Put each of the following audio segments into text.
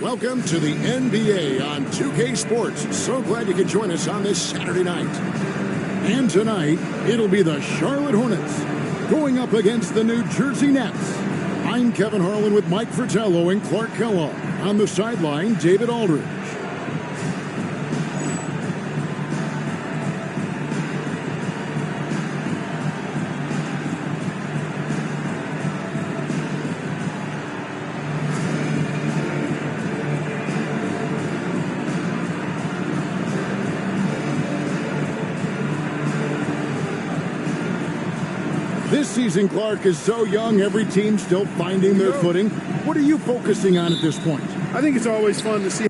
Welcome to the NBA on 2K Sports. So glad you could join us on this Saturday night. And tonight, it'll be the Charlotte Hornets going up against the New Jersey Nets. I'm Kevin Harlan with Mike Fratello and Clark Kellogg. On the sideline, David Aldridge. This season, Clark, is so young, every team's still finding their footing. What are you focusing on at this point? I think it's always fun to see.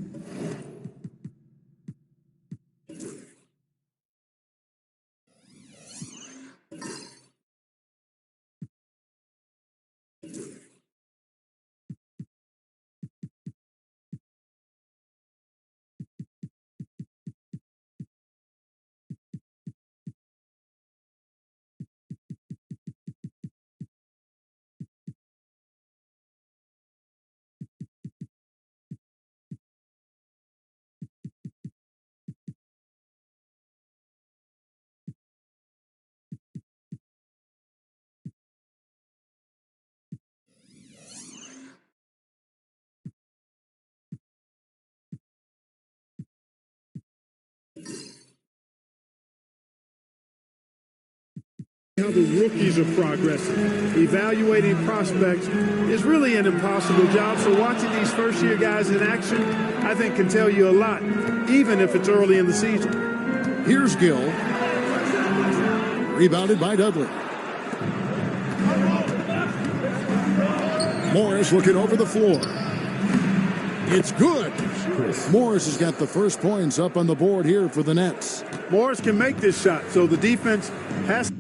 How the rookies are progressing. Evaluating prospects is really an impossible job, so watching these first-year guys in action, I think, can tell you a lot, even if it's early in the season. Here's Gill. Rebounded by Dudley. Morris looking over the floor. It's good. Morris has got the first points up on the board here for the Nets. Morris can make this shot, so the defense has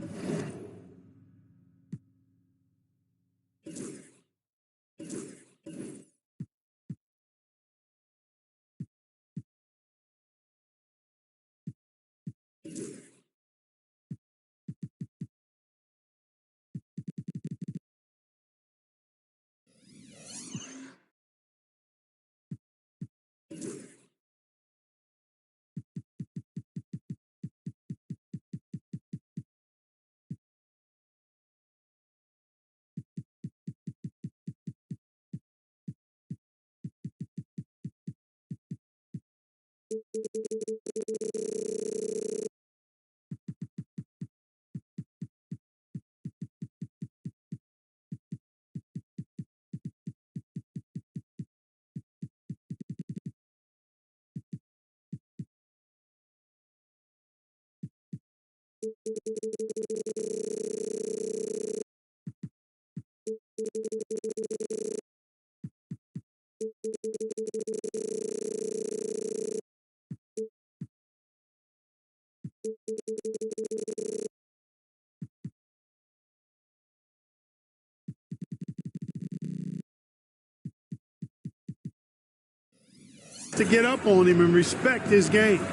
to get up on him and respect his game.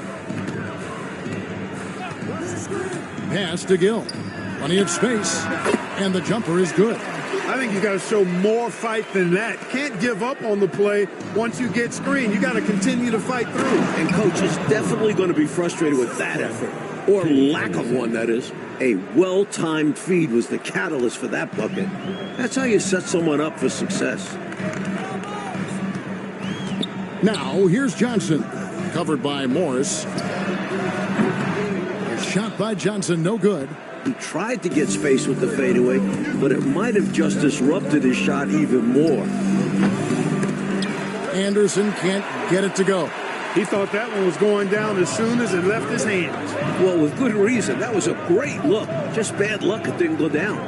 Pass to Gill. Plenty of space. And the jumper is good. I think you got to show more fight than that. Can't give up on the play once you get screened. You got to continue to fight through. And coach is definitely going to be frustrated with that effort, or lack of one, that is. A well-timed feed was the catalyst for that bucket. That's how you set someone up for success. Now, here's Johnson. Covered by Morris. A shot by Johnson, no good. He tried to get space with the fadeaway, but it might have just disrupted his shot even more. Anderson can't get it to go. He thought that one was going down as soon as it left his hands. Well, with good reason. That was a great look. Just bad luck it didn't go down.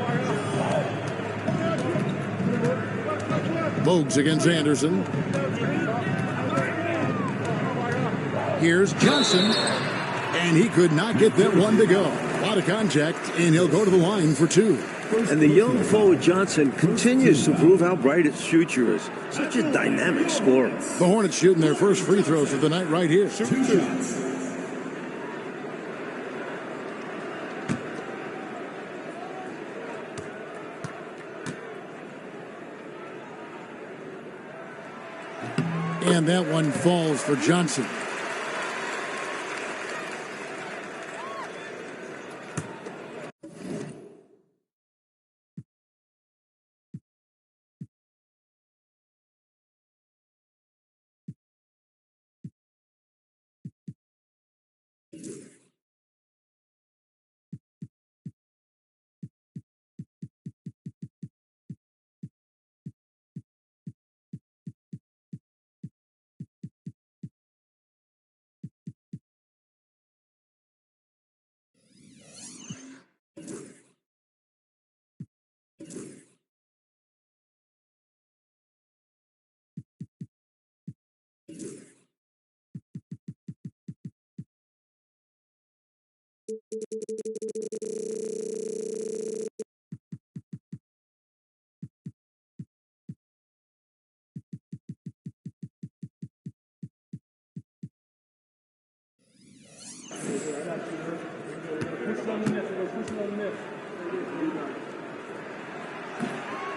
Bogues against Anderson. Here's Johnson. And he could not get that one to go. A lot of contact, and he'll go to the line for two. And the young forward Johnson continues to prove how bright his future is. Such a dynamic scorer. The Hornets shooting their first free throws of the night right here. And that one falls for Johnson.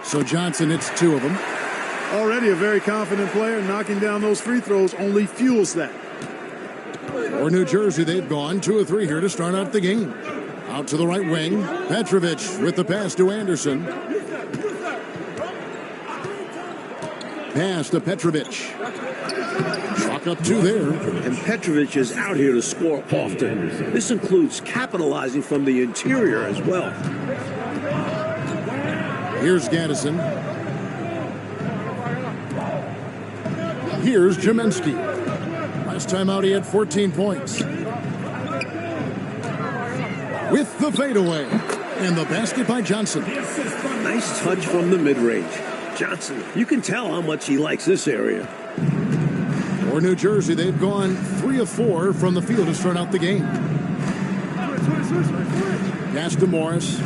So Johnson hits 2 of them. Already a very confident player. Knocking down those free throws only fuels that. For New Jersey, they've gone 2 of 3 here to start out the game. Out to the right wing. Petrovic with the pass to Anderson. Pass to Petrovic. Chalk up 2 there. And Petrovic is out here to score often. This includes capitalizing from the interior as well. Here's Gaddison. Here's Jaminsky. Last time out, he had 14 points. With the fadeaway. And the basket by Johnson. Nice touch from the mid-range. Johnson, you can tell how much he likes this area. For New Jersey, they've gone 3 of 4 from the field to start out the game. Pass to Morris.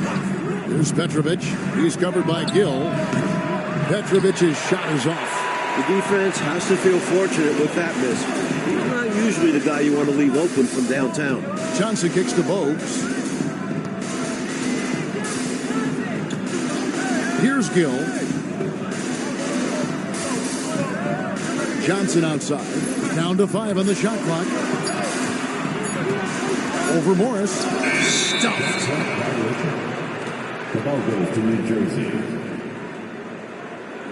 Here's Petrovic. He's covered by Gill. Petrovic's shot is off. The defense has to feel fortunate with that miss. He's not usually the guy you want to leave open from downtown. Johnson kicks to Bogues. Here's Gill. Johnson outside. Down to 5 on the shot clock. Over Morris. Stuffed. The ball goes to New Jersey.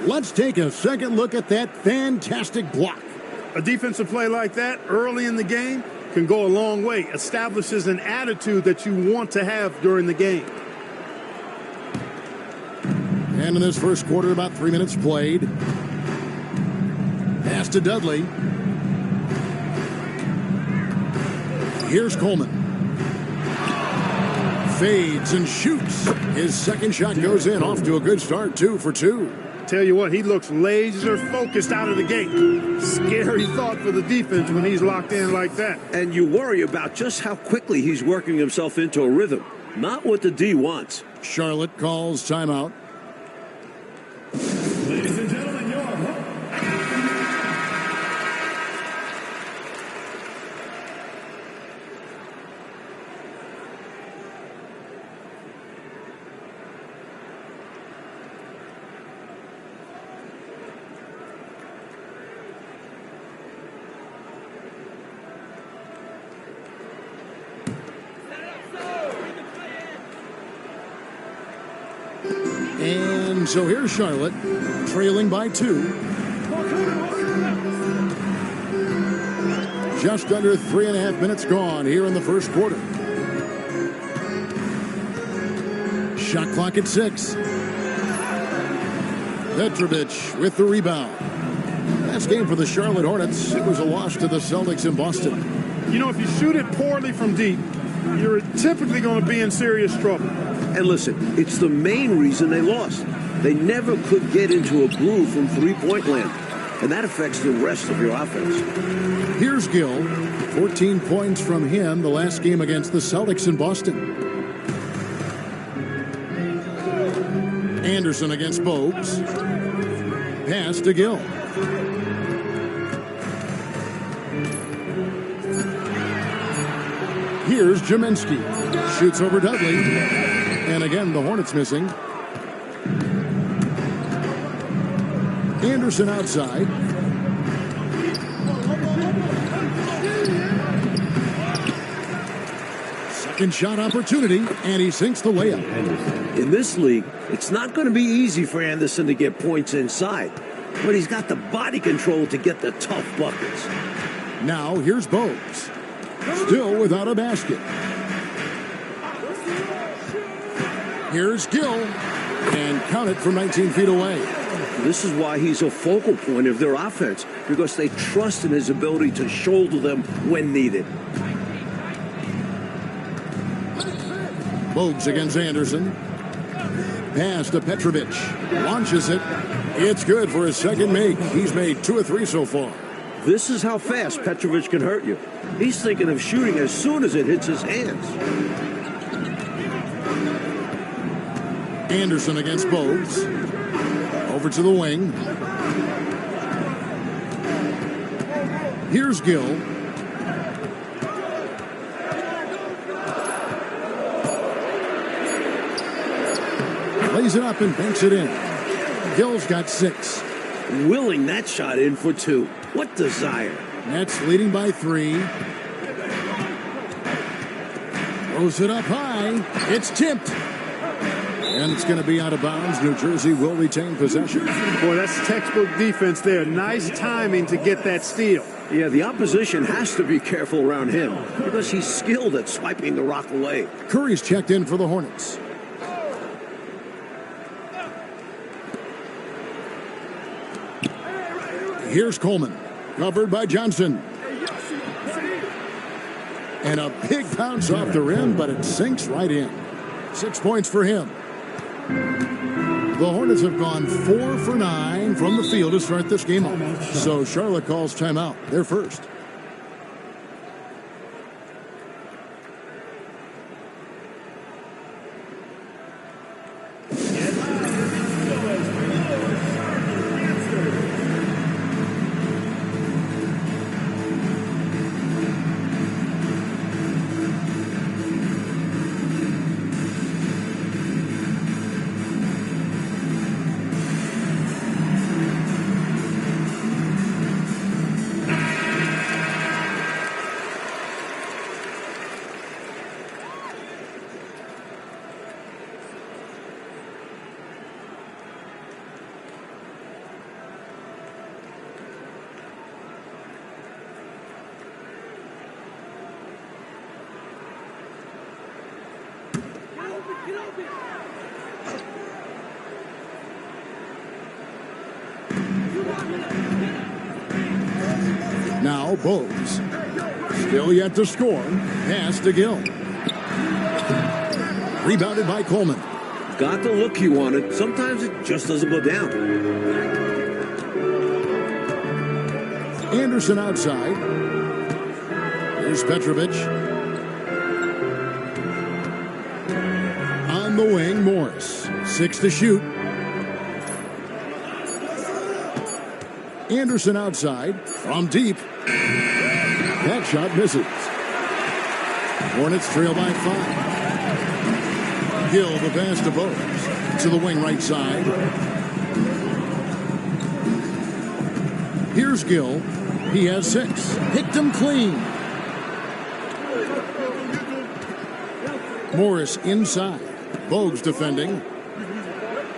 Let's take a second look at that fantastic block. A defensive play like that early in the game can go a long way. Establishes an attitude that you want to have during the game. And in this first quarter, about 3 minutes played. Pass to Dudley. Here's Coleman. Fades and shoots. His second shot goes in. Off to a good start, 2 for 2. Tell you what, he looks laser focused out of the gate. Scary thought for the defense when he's locked in like that. And you worry about just how quickly he's working himself into a rhythm. Not what the D wants. Charlotte calls timeout. Ladies and gentlemen, your And so here's Charlotte, trailing by 2. Just under 3.5 minutes gone here in the first quarter. Shot clock at 6. Petrovic with the rebound. Last game for the Charlotte Hornets, it was a loss to the Celtics in Boston. You know, if you shoot it poorly from deep, you're typically going to be in serious trouble. And listen, it's the main reason they lost. They never could get into a groove from three-point land. And that affects the rest of your offense. Here's Gill. 14 points from him the last game against the Celtics in Boston. Anderson against Bogues. Pass to Gill. Here's Jaminsky. Shoots over Dudley. And again, the Hornets missing. Anderson outside. Second shot opportunity, and he sinks the layup. In this league, it's not going to be easy for Anderson to get points inside, but he's got the body control to get the tough buckets. Now here's Bogues. Still without a basket. Here's Gill, and count it from 19 feet away. This is why he's a focal point of their offense, because they trust in his ability to shoulder them when needed. Bogues against Anderson. Pass to Petrovic. Launches it. It's good for his second make. He's made 2 of 3 so far. This is how fast Petrovic can hurt you. He's thinking of shooting as soon as it hits his hands. Anderson against Bogues. Over to the wing. Here's Gill. Lays it up and banks it in. Gill's got 6. Willing that shot in for 2. What desire. Nets leading by 3. Throws it up high. It's tipped. And it's going to be out of bounds. New Jersey will retain possession. Boy, that's textbook defense there. Nice timing to get that steal. Yeah, the opposition has to be careful around him because he's skilled at swiping the rock away. Curry's checked in for the Hornets. Here's Coleman. Covered by Johnson. And a big bounce off the rim, but it sinks right in. 6 points for him. The Hornets have gone 4 for 9 from the field to start this game off. So Charlotte calls timeout. They're first. Now Bogues. Still yet to score. Pass to Gill. Rebounded by Coleman. Got the look he wanted. Sometimes it just doesn't go down. Anderson outside. Here's Petrovic. On the wing, Morris. 6 to shoot. Anderson outside. From deep. That shot misses. Hornets trail by 5. Gill the pass to Bogues. To the wing right side. Here's Gill. He has 6. Picked him clean. Morris inside. Bogues defending.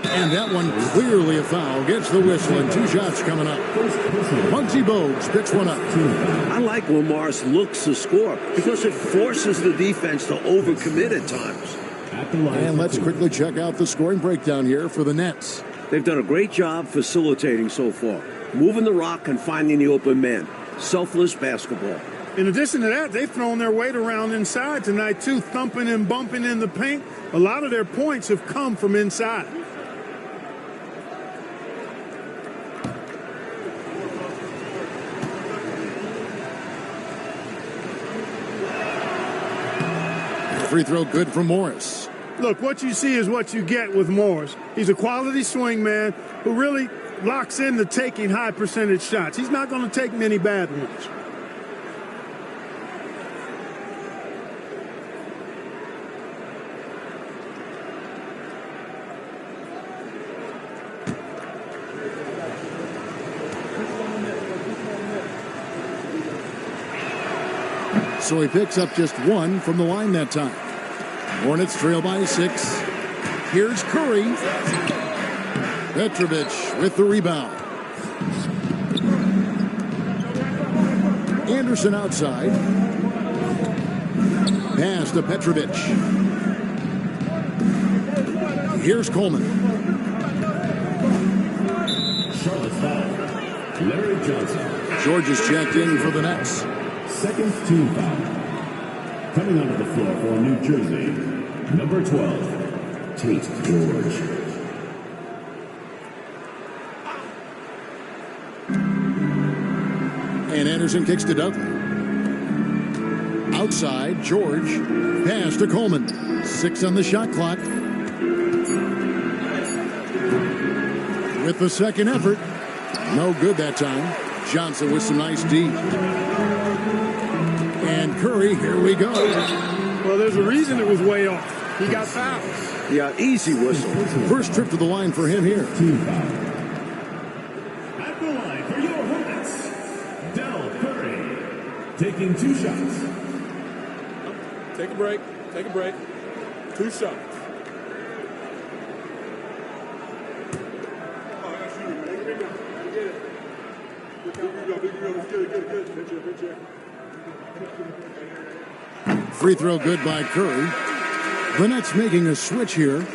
And that one clearly a foul. Gets the whistle and 2 shots coming up. Muggsy Bogues picks one up. I like when Morris looks to score because it forces the defense to overcommit at times. And let's quickly check out the scoring breakdown here for the Nets. They've done a great job facilitating so far. Moving the rock and finding the open man. Selfless basketball. In addition to that, they've thrown their weight around inside tonight, too, thumping and bumping in the paint. A lot of their points have come from inside. Free throw good for Morris. Look, what you see is what you get with Morris. He's a quality swing man who really locks into taking high percentage shots. He's not going to take many bad ones. So he picks up just 1 from the line that time. Hornets trail by 6. Here's Curry. Petrovic with the rebound. Anderson outside. Pass to Petrovic. Here's Coleman. Charlotte foul. Larry Johnson. George is checked in for the Nets. Second team foul. Coming onto the floor for New Jersey, number 12, Tate George. And Anderson kicks to Dudley. Outside, George. Pass to Coleman. 6 on the shot clock. With the second effort. No good that time. Johnson with some nice D. And Curry, here we go. Well, there's a reason it was way off. He got fouled. Yeah, easy whistle. First trip to the line for him here. Team foul. At the line for your Hornets, Del Curry. Taking 2 shots. Take a break. Take a break. 2 shots. Free throw good by Curry. The Nets making a switch here.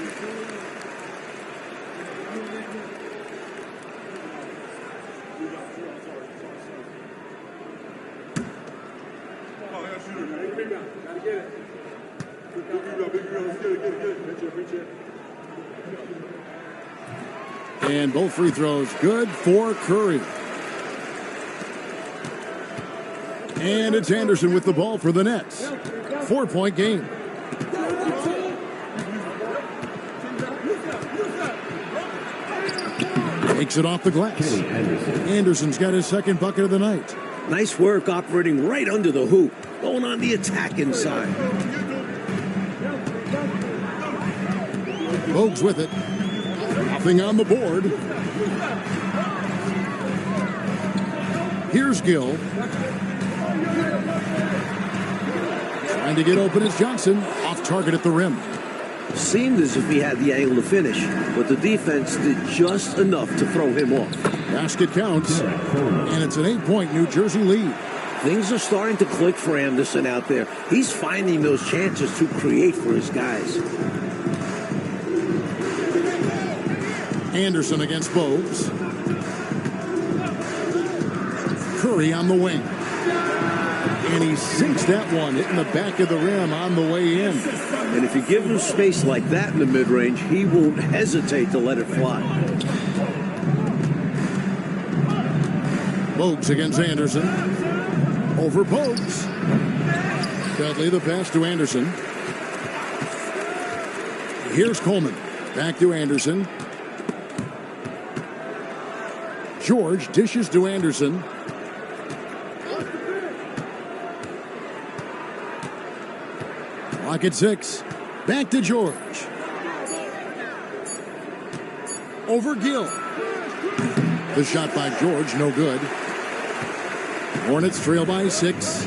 And both free throws good for Curry. And it's Anderson with the ball for the Nets. 4-point game. Takes it off the glass. Anderson's got his second bucket of the night. Nice work operating right under the hoop. Going on the attack inside. Bogues with it. Nothing on the board. Here's Gill. Trying to get open is Johnson. Off target at the rim. Seemed as if he had the angle to finish, but the defense did just enough to throw him off. Basket counts, and it's an 8-point New Jersey lead. Things are starting to click for Anderson out there. He's finding those chances to create for his guys. Anderson against Bogues. Curry on the wing. And he sinks that one, hitting the back of the rim on the way in. And if you give him space like that in the mid-range, he won't hesitate to let it fly. Bogues against Anderson. Over Bogues. Dudley the pass to Anderson. Here's Coleman. Back to Anderson. George dishes to Anderson. Clock at 6. Back to George. Over Gill. The shot by George, no good. Hornets trail by 6.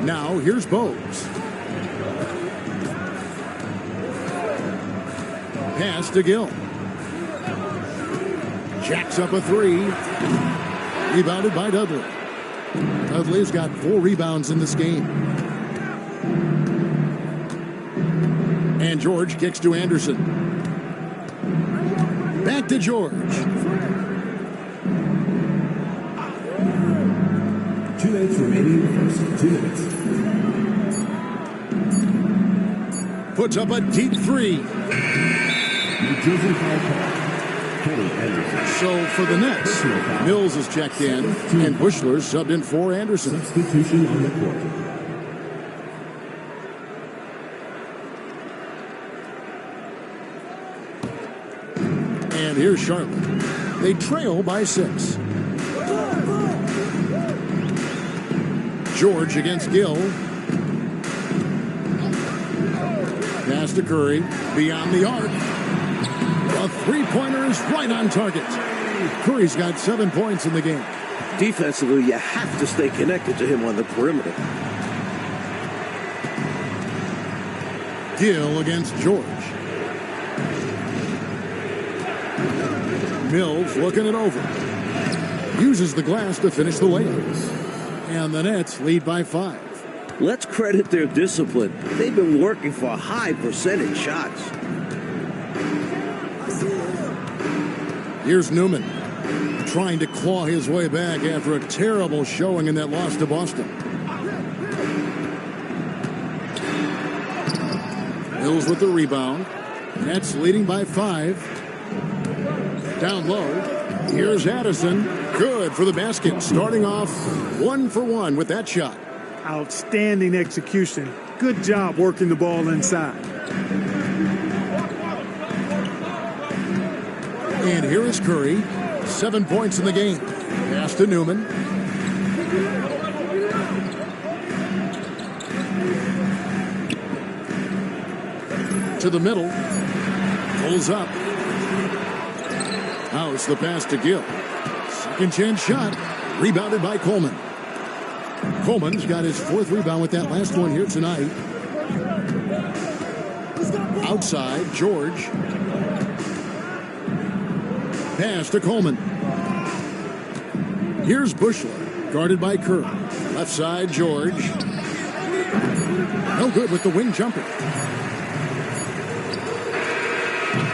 Now here's Bogues. Pass to Gill. Jacks up a 3. Rebounded by Dudley. Dudley's got 4 rebounds in this game. And George kicks to Anderson. Back to George. 2 minutes remaining in the first. 2 minutes. Puts up a deep 3. New Jersey foul call. Kenny Anderson. So for the Nets, Mills is checked in, and Bushler subbed in for Anderson. Substitution on the court. And here's Charlotte. They trail by 6. George against Gill. Pass to Curry. Beyond the arc. A 3-pointer is right on target. Curry's got 7 points in the game. Defensively, you have to stay connected to him on the perimeter. Gill against George. Mills looking it over. Uses the glass to finish the layup. And the Nets lead by 5. Let's credit their discipline. They've been working for high percentage shots. Here's Newman trying to claw his way back after a terrible showing in that loss to Boston. Mills with the rebound. Nets leading by 5. Down low. Here's Addison. Good for the basket. Starting off 1 for 1 with that shot. Outstanding execution. Good job working the ball inside. And here is Curry. 7 points in the game. Pass to Newman. To the middle. Pulls up. House the pass to Gill. Second chance shot. Rebounded by Coleman. Coleman's got his 4th rebound with that last one here tonight. Outside, George. Pass to Coleman. Here's Bushler, guarded by Kerr. Left side, George. No good with the wing jumper.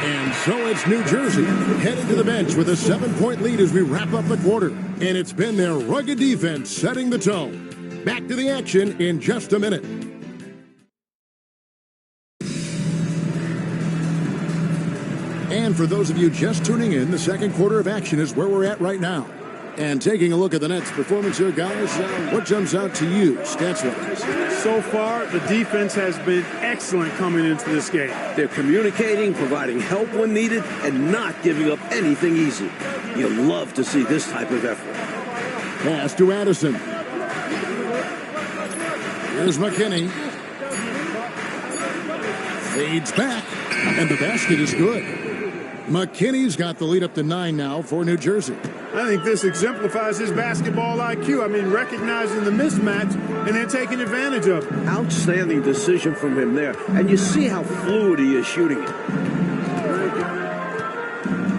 And so it's New Jersey heading to the bench with a 7-point lead as we wrap up the quarter. And it's been their rugged defense setting the tone. Back to the action in just a minute. And for those of you just tuning in, the second quarter of action is where we're at right now. And taking a look at the Nets' performance here, guys, what jumps out to you, stats-wise? So far, the defense has been excellent coming into this game. They're communicating, providing help when needed, and not giving up anything easy. You love to see this type of effort. Pass to Addison. Here's McKinney. Fades back, and the basket is good. McKinney's got the lead up to 9 now for New Jersey. I think this exemplifies his basketball IQ. I mean, recognizing the mismatch and then taking advantage of it. Outstanding decision from him there. And you see how fluid he is shooting it.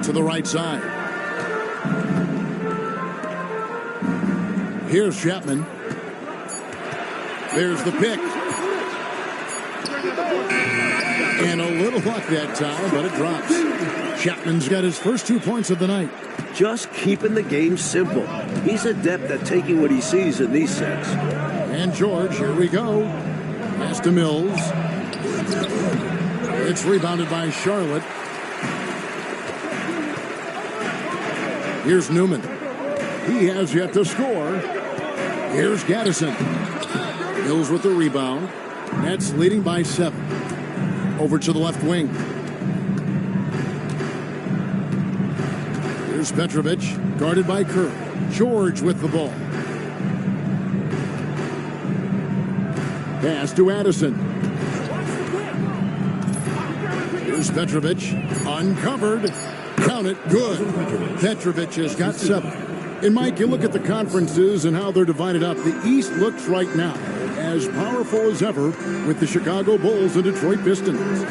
To the right side. Here's Chapman. There's the pick. And a little luck that time, but it drops. Chapman's got his first 2 points of the night. Just keeping the game simple. He's adept at taking what he sees in these sets. And George, here we go. Pass to Mills. It's rebounded by Charlotte. Here's Newman. He has yet to score. Here's Gaddison. Mills with the rebound. Nets leading by 7. Over to the left wing. Here's Petrovic, guarded by Kerr. George with the ball. Pass to Addison. Here's Petrovic, uncovered. Count it, good. Petrovic has got 7. And Mike, you look at the conferences and how they're divided up. The East looks right now as powerful as ever with the Chicago Bulls and Detroit Pistons.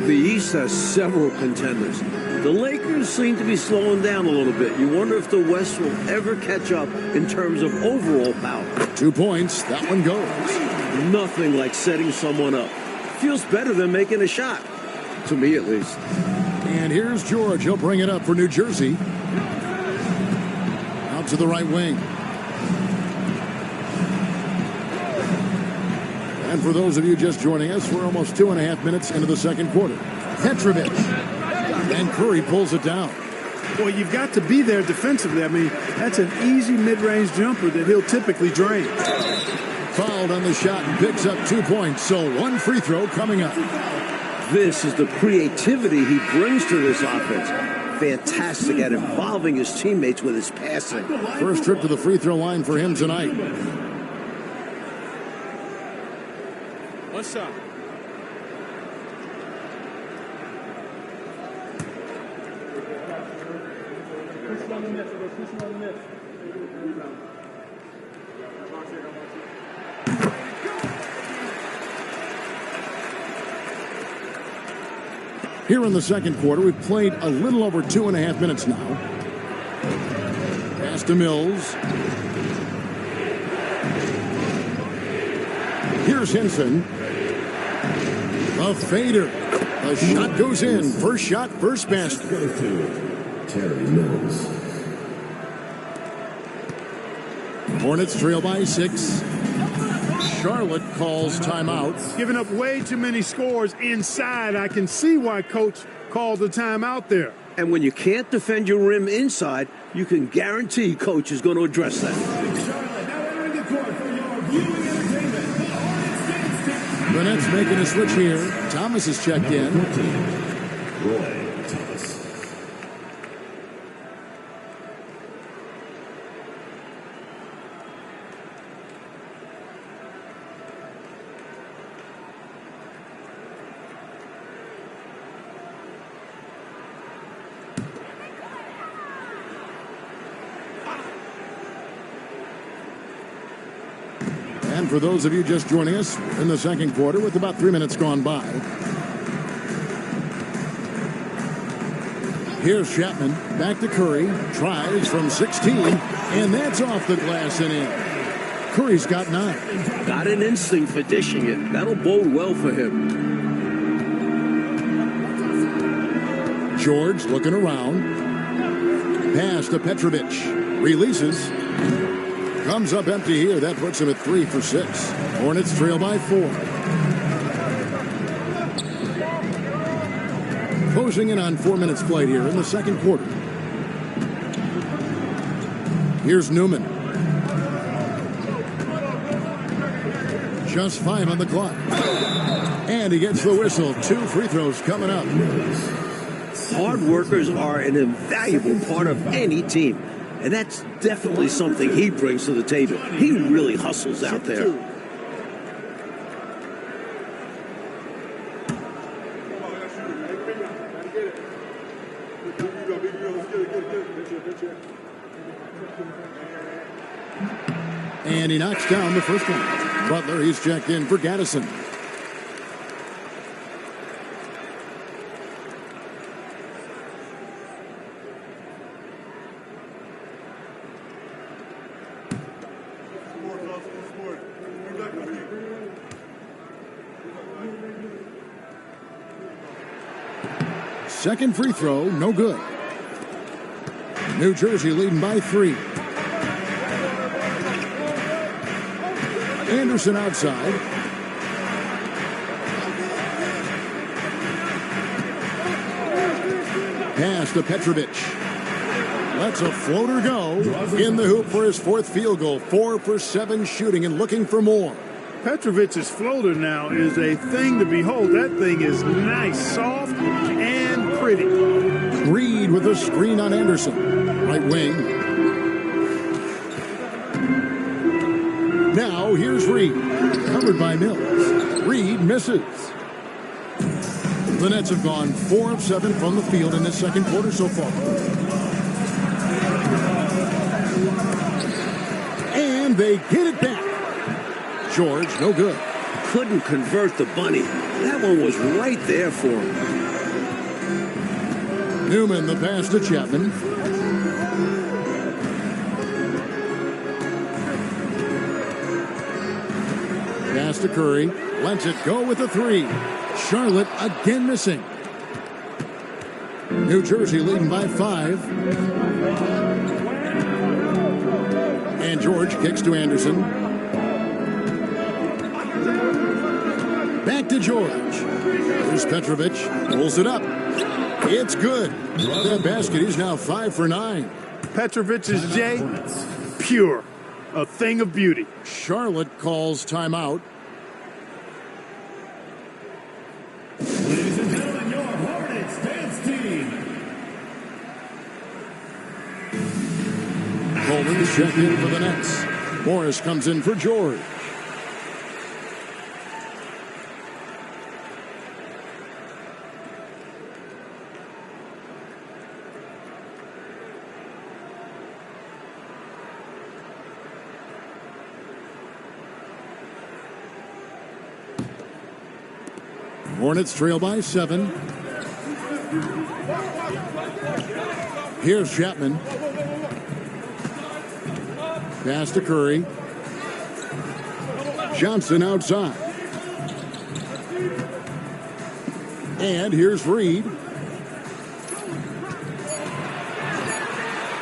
The East has several contenders. The Lakers seem to be slowing down a little bit. You wonder if the West will ever catch up in terms of overall power. 2 points. That one goes. Nothing like setting someone up. Feels better than making a shot. To me, at least. And here's George. He'll bring it up for New Jersey. Out to the right wing. And for those of you just joining us, we're almost 2.5 minutes into the second quarter. Petrovic. And Curry pulls it down. Well, you've got to be there defensively. I mean, that's an easy mid-range jumper that he'll typically drain. Fouled on the shot and picks up 2 points. So 1 free throw coming up. This is the creativity he brings to this offense. Fantastic at involving his teammates with his passing. First trip to the free throw line for him tonight. One shot. Here in the second quarter, we've played a little over 2.5 minutes now. Pass to Mills. Here's Henson. A fader. The shot goes in. First shot, first basket. Goes to Terry Mills. Hornets trail by 6. Charlotte calls timeout. Giving up way too many scores inside. I can see why Coach called the timeout there. And when you can't defend your rim inside, you can guarantee Coach is going to address that. Charlotte now entering the court for your viewing entertainment. The Hornets dance team. The Nets making a switch here. Thomas is checked in. 14, Roy Thomas. And for those of you just joining us in the second quarter with about 3 minutes gone by. Here's Chapman. Back to Curry. Tries from 16. And that's off the glass and in. Curry's got 9. Got an instinct for dishing it. That'll bode well for him. George looking around. Pass to Petrovic. Releases. Comes up empty here. That puts him at 3 for 6. Hornets trail by 4. Closing in on 4 minutes played here in the second quarter. Here's Newman. Just 5 on the clock. And he gets the whistle. 2 free throws coming up. Hard workers are an invaluable part of any team. And that's definitely something he brings to the table. He really hustles out there. And he knocks down the first one. Butler, he's checked in for Gaddison. Second free throw, no good. New Jersey leading by 3. Anderson outside. Pass to Petrovic. Lets a floater go. In the hoop for his 4th field goal. 4 for 7 shooting and looking for more. Petrovic's floater now is a thing to behold. That thing is nice, soft, and pretty. Reed with a screen on Anderson. Right wing. Now here's Reed. Covered by Mills. Reed misses. The Nets have gone 4 of 7 from the field in this second quarter so far. And they get it back. George, no good. Couldn't convert the bunny. That one was right there for him. Newman, the pass to Chapman. Pass to Curry. Lets it go with a 3. Charlotte again missing. New Jersey leading by 5. And George kicks to Anderson. Back to George. Here's Petrovic. Pulls it up. It's good. That basket is now 5 for 9. Petrovic's J, pure. A thing of beauty. Charlotte calls timeout. Ladies and gentlemen, your Hornets dance team. Coleman checked in for the Nets. Morris comes in for George. Hornets trail by 7. Here's Chapman. Pass to Curry. Johnson outside. And here's Reed.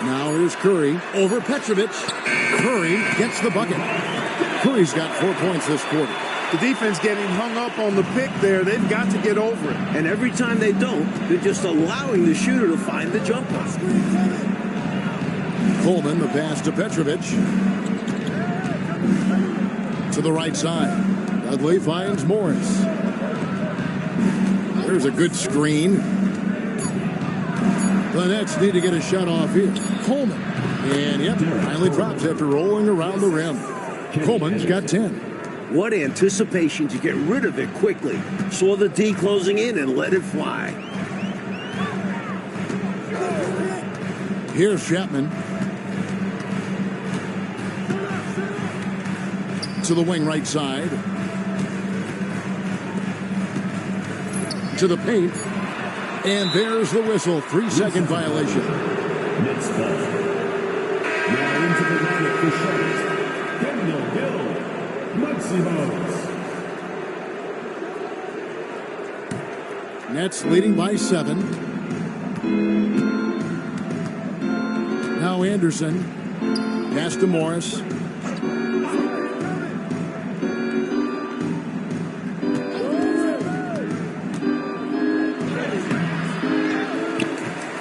Now here's Curry over Petrovic. Curry gets the bucket. Curry's got 4 points this quarter. The defense getting hung up on the pick there. They've got to get over it. And every time they don't, they're just allowing the shooter to find the jumper. Coleman, the pass to Petrovic. To the right side. Dudley finds Morris. There's a good screen. The Nets need to get a shot off here. Coleman. And yep, finally drops after rolling around the rim. Coleman's got 10. What anticipation to get rid of it quickly. Saw the D closing in and let it fly. Here's Chapman. To the wing right side. To the paint. And there's the whistle. 3-second violation. Next ball. Now into the lineup for Charlotte. Kendall Hill. Maximos. Nets leading by 7. Now Anderson. Pass to Morris.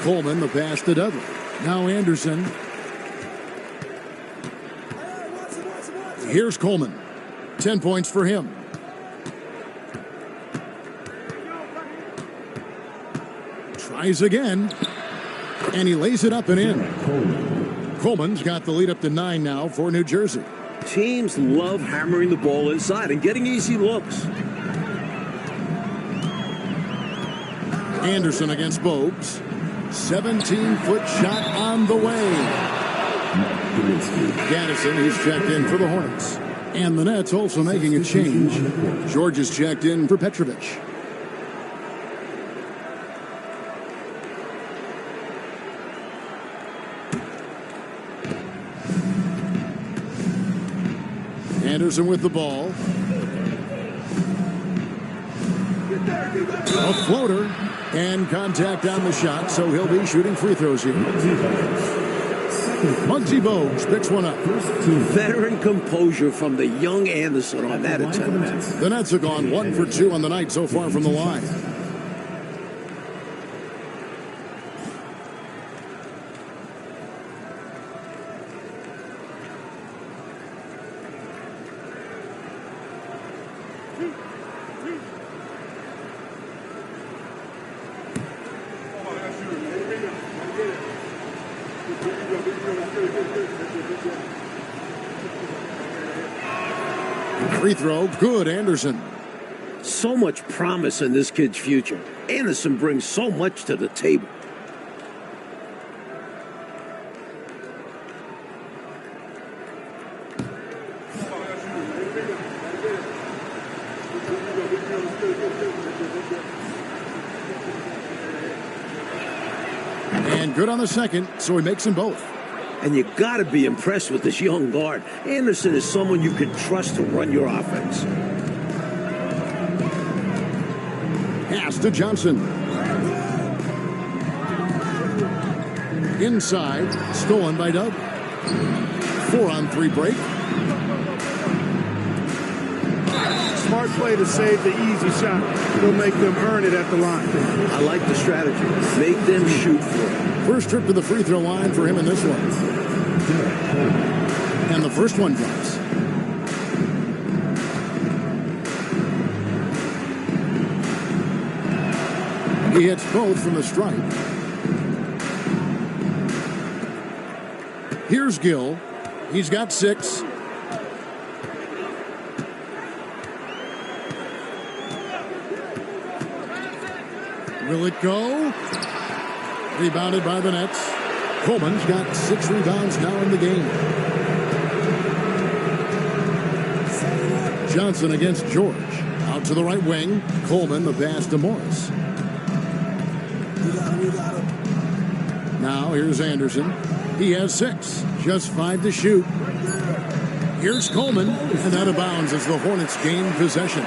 Coleman, the pass to Dudley. Now Anderson. Here's Coleman. 10 points for him. Tries again. And he lays it up and in. Coleman's got the lead up to 9 now for New Jersey. Teams love hammering the ball inside and getting easy looks. Anderson against Bogues. 17-foot shot on the way. Gaddison, he's checked in for the Hornets. And the Nets also making a change. George is checked in for Petrovic. Anderson with the ball. A floater. And contact on the shot, so he'll be shooting free throws here. Muggsy Bogues picks one up. Veteran composure from the young Anderson on that attempt. The Nets have gone 1 for 2 on the night so far from the line. Free throw, good, Anderson. So much promise in this kid's future. Anderson brings so much to the table. And good on the second, so he makes them both. And you got to be impressed with this young guard. Anderson is someone you can trust to run your offense. Pass to Johnson. Inside, stolen by Doug. 4-on-3 break. Smart play to save the easy shot. It'll make them earn it at the line. I like the strategy. Make them shoot for it. First trip to the free throw line for him in this one. And the first one drops. He hits both from the stripe. Here's Gill. He's got 6. Will it go? Rebounded by the Nets. Coleman's got 6 rebounds now in the game. Johnson against George. Out to the right wing. Coleman, the pass to Morris. Now here's Anderson. He has 6, just 5 to shoot. Here's Coleman, and out of bounds as the Hornets gain possession.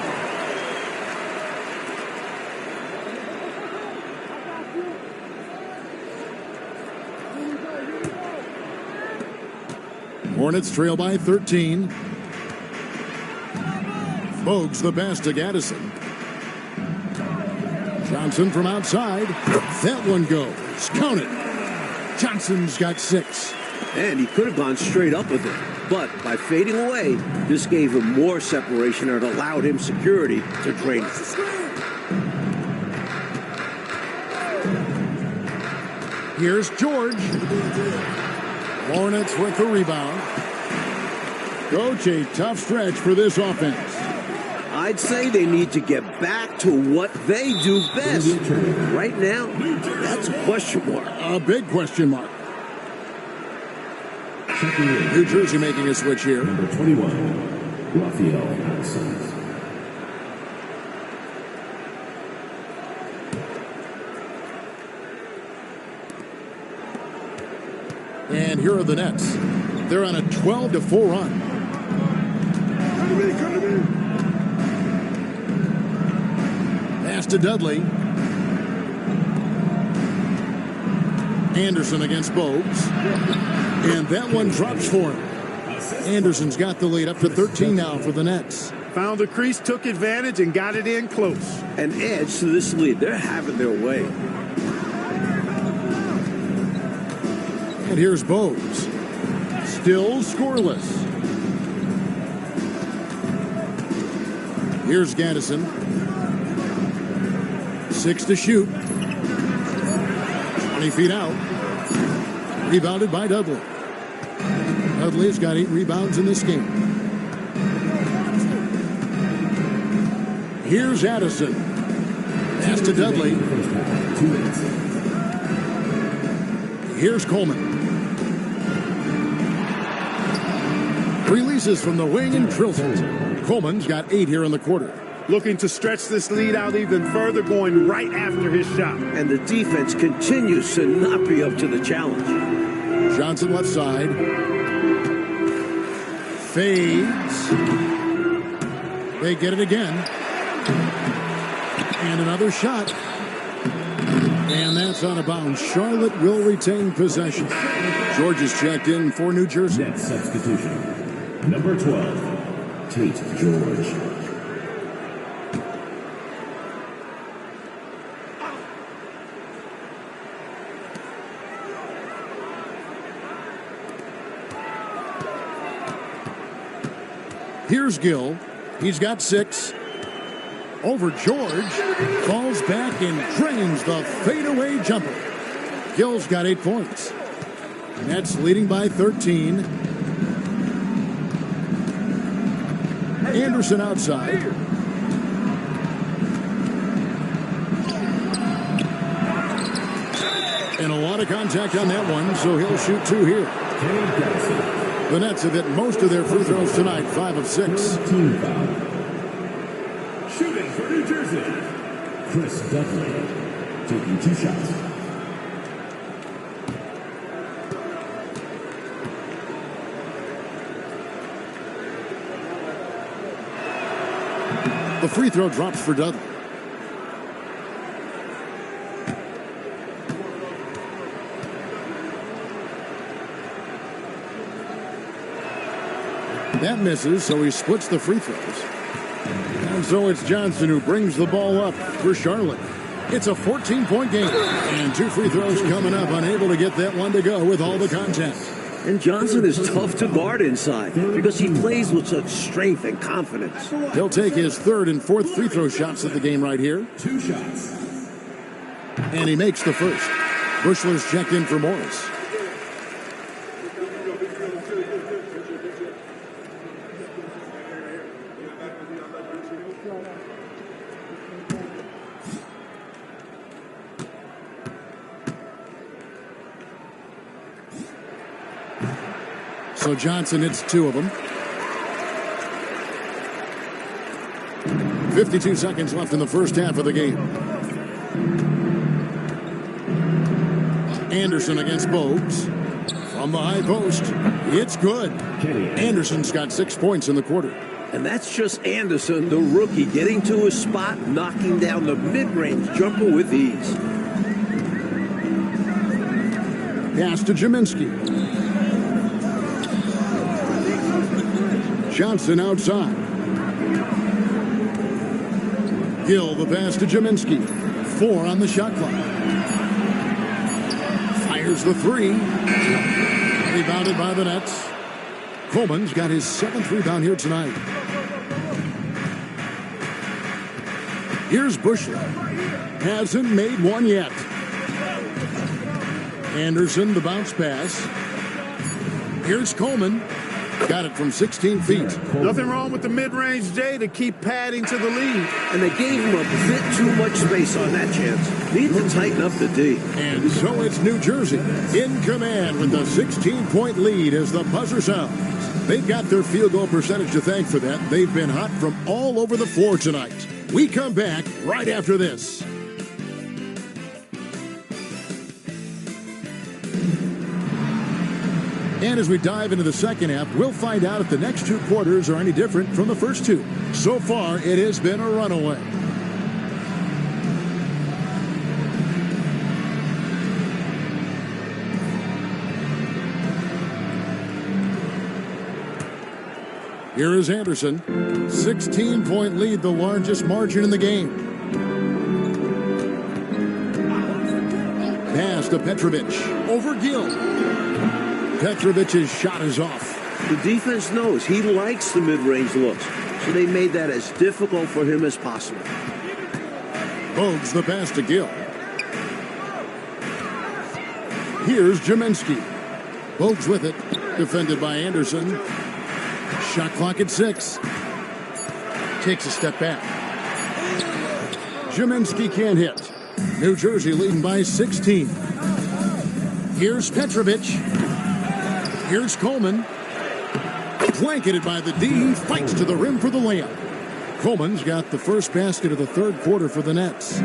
Hornets trail by 13. Bogues the pass to Gaddison. Johnson from outside. That one goes. Count it. Johnson's got 6. And he could have gone straight up with it. But by fading away, this gave him more separation and allowed him security to drain it. Here's George. Hornets with the rebound. Coach, a tough stretch for this offense. I'd say they need to get back to what they do best. Right now, that's a question mark. A big question mark. New Jersey making a switch here. Number 21, Raphael Madison. And here are the Nets. They're on a 12-4 run. Pass to Dudley. Anderson against Bogues. And that one drops for him. Anderson's got the lead up to 13 now for the Nets. Found the crease, took advantage, and got it in close. An edge to this lead. They're having their way. And here's Bogues. Still scoreless. Here's Gaddison. 6 to shoot. 20 feet out. Rebounded by Dudley. Dudley's got 8 rebounds in this game. Here's Addison. Pass to Dudley. Here's Coleman. Releases from the wing and drills it. Coleman's got 8 here in the quarter. Looking to stretch this lead out even further, going right after his shot. And the defense continues to not be up to the challenge. Johnson left side. Fades. They get it again. And another shot. And that's out of bounds. Charlotte will retain possession. George is checked in for New Jersey. Net substitution. Number 12, Tate George. Here's Gill. He's got 6. Over George. Falls back and drains the fadeaway jumper. Gill's got 8 points. Nets leading by 13. Anderson outside. And a lot of contact on that one, so he'll shoot 2 here. The Nets have hit most of their free throws tonight, 5 of 6. Team foul. Shooting for New Jersey, Chris Dudley, taking 2 shots. The free throw drops for Dudley. That misses, so he splits the free throws. And so it's Johnson who brings the ball up for Charlotte. It's a 14-point game. And 2 free throws coming up, unable to get that one to go with all the contact. And Johnson is tough to guard inside because he plays with such strength and confidence. He'll take his 3rd and 4th free throw shots of the game right here. 2 shots. And he makes the first. Bushler's checked in for Morris. So Johnson hits 2 of them. 52 seconds left in the first half of the game. Anderson against Bogues. From the high post, it's good. Anderson's got 6 points in the quarter. And that's just Anderson, the rookie, getting to his spot, knocking down the mid-range jumper with ease. Pass to Jaminski. Johnson outside. Gill the pass to Jaminski. 4 on the shot clock. Fires the 3. Rebounded by the Nets. Coleman's got his 7th rebound here tonight. Here's Bushley. Hasn't made one yet. Anderson, the bounce pass. Here's Coleman. Got it from 16 feet. Nothing wrong with the mid-range, Jay, to keep padding to the lead. And they gave him a bit too much space on that chance. Need to tighten up the D. And so it's New Jersey in command with the 16-point lead as the buzzer sounds. They've got their field goal percentage to thank for that. They've been hot from all over the floor tonight. We come back right after this. And as we dive into the second half, we'll find out if the next 2 quarters are any different from the first 2. So far, it has been a runaway. Here is Anderson. 16-point lead, the largest margin in the game. Pass to Petrovic. Over Gill. Petrovic's shot is off. The defense knows he likes the mid-range looks, so they made that as difficult for him as possible. Bogues the pass to Gill. Here's Jaminski. Bogues with it. Defended by Anderson. Shot clock at 6. Takes a step back. Jaminski can't hit. New Jersey leading by 16. Here's Petrovic. Here's Coleman. Blanketed by the D. Fights to the rim for the layup. Coleman's got the first basket of the 3rd quarter for the Nets.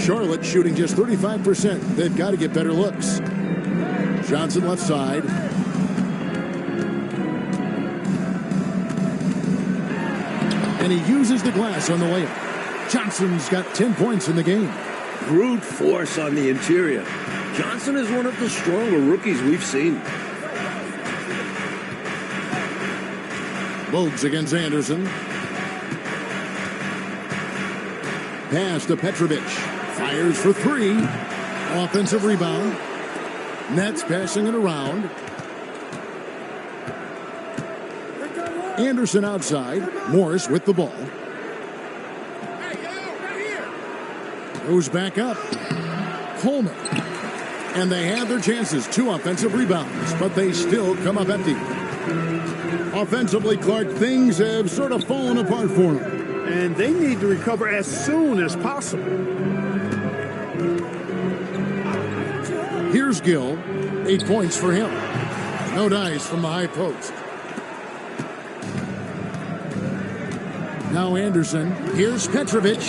Charlotte shooting just 35%. They've got to get better looks. Johnson left side. And he uses the glass on the layup. Johnson's got 10 points in the game. Brute force on the interior. Johnson is one of the stronger rookies we've seen. Bogues against Anderson. Pass to Petrovic. Fires for 3. Offensive rebound. Nets passing it around. Anderson outside. Morris with the ball. Goes back up. Coleman. And they have their chances. 2 offensive rebounds, but they still come up empty. Offensively, Clark, things have sort of fallen apart for them. And they need to recover as soon as possible. Here's Gill. 8 points for him. No dice from the high post. Now Anderson. Here's Petrovic.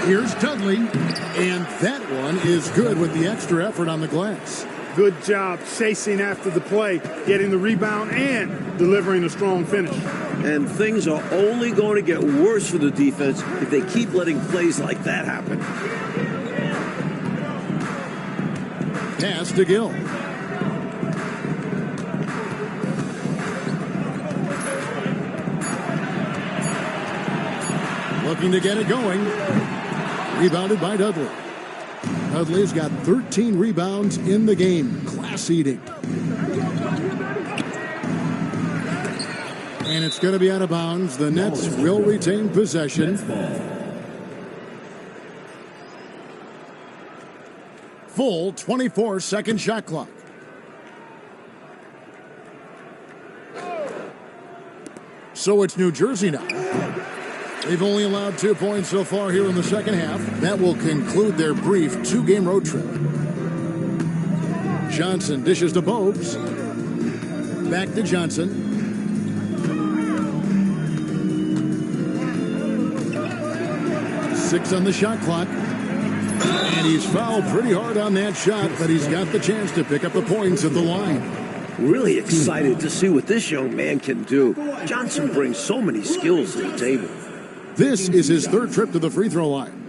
Here's Dudley. And that one is good with the extra effort on the glass. Good job chasing after the play, getting the rebound, and delivering a strong finish. And things are only going to get worse for the defense if they keep letting plays like that happen. Pass to Gill. Looking to get it going. Rebounded by Dudley. Dudley's got 13 rebounds in the game. Class eating. And it's going to be out of bounds. The Nets will retain possession. Full 24-second shot clock. So it's New Jersey now. They've only allowed 2 points so far here in the second half. That will conclude their brief 2-game road trip. Johnson dishes to Bogues. Back to Johnson. Six on the shot clock. And he's fouled pretty hard on that shot, but he's got the chance to pick up the points at the line. Really excited to see what this young man can do. Johnson brings so many skills to the table. This is his third trip to the free throw line.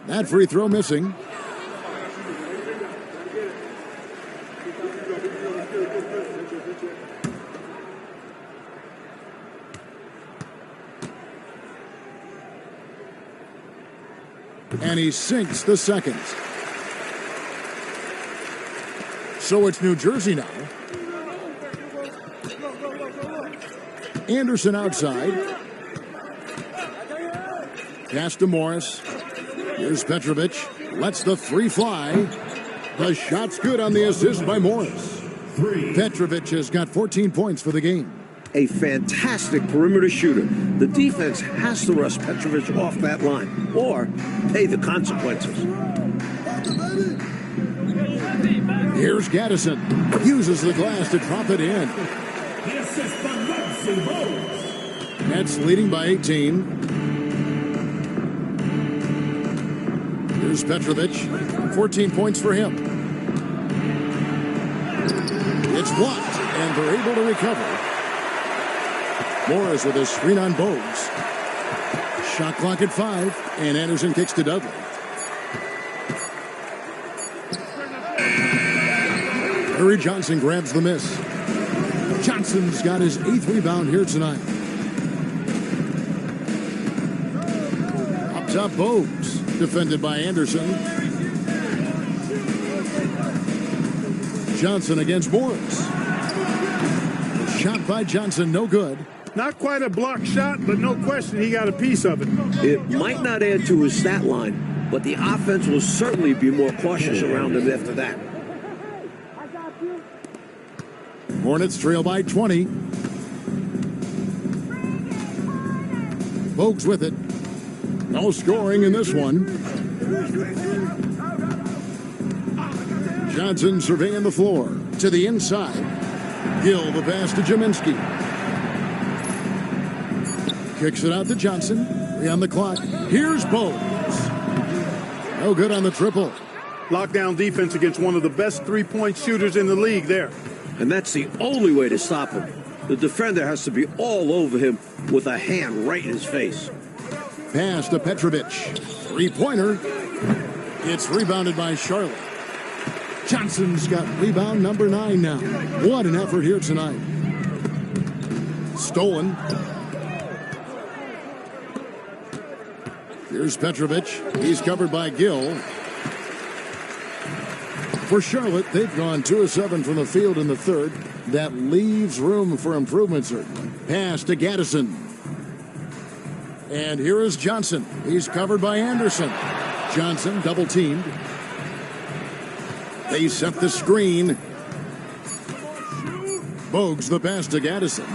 That free throw missing. And he sinks the second. So it's New Jersey now. Anderson outside. Pass to Morris. Here's Petrovic. Lets the three fly. The shot's good on the assist by Morris. Petrovic has got 14 points for the game. A fantastic perimeter shooter. The defense has to rush Petrovic off that line or pay the consequences. Here's Gaddison. Uses the glass to drop it in. Nets leading by 18. Here's Petrovic. 14 points for him. It's blocked, and they're able to recover. Morris with a screen on Bogues. Shot clock at 5, and Anderson kicks to Dudley. Larry Johnson grabs the miss. Johnson's got his 8th rebound here tonight. Up top, Bogues. Defended by Anderson. Johnson against Morris. Shot by Johnson, no good. Not quite a block shot, but no question he got a piece of it. It might not add to his stat line, but the offense will certainly be more cautious around him after that. Hornets trail by 20. Bogues with it. No scoring in this one. Johnson surveying the floor. To the inside. Gill the pass to Jaminski. Kicks it out to Johnson. 3 on the clock. Here's Bogues. No good on the triple. Lockdown defense against one of the best three-point shooters in the league there. And that's the only way to stop him. The defender has to be all over him with a hand right in his face. Pass to Petrovic. Three-pointer. It's rebounded by Charlotte. Johnson's got rebound number 9 now. What an effort here tonight. Stolen. Here's Petrovic. He's covered by Gill. For Charlotte, they've gone 2 of 7 from the field in the third. That leaves room for improvement, certainly. Pass to Gaddison. And here is Johnson. He's covered by Anderson. Johnson double-teamed. They set the screen. Bogues the pass to Gaddison.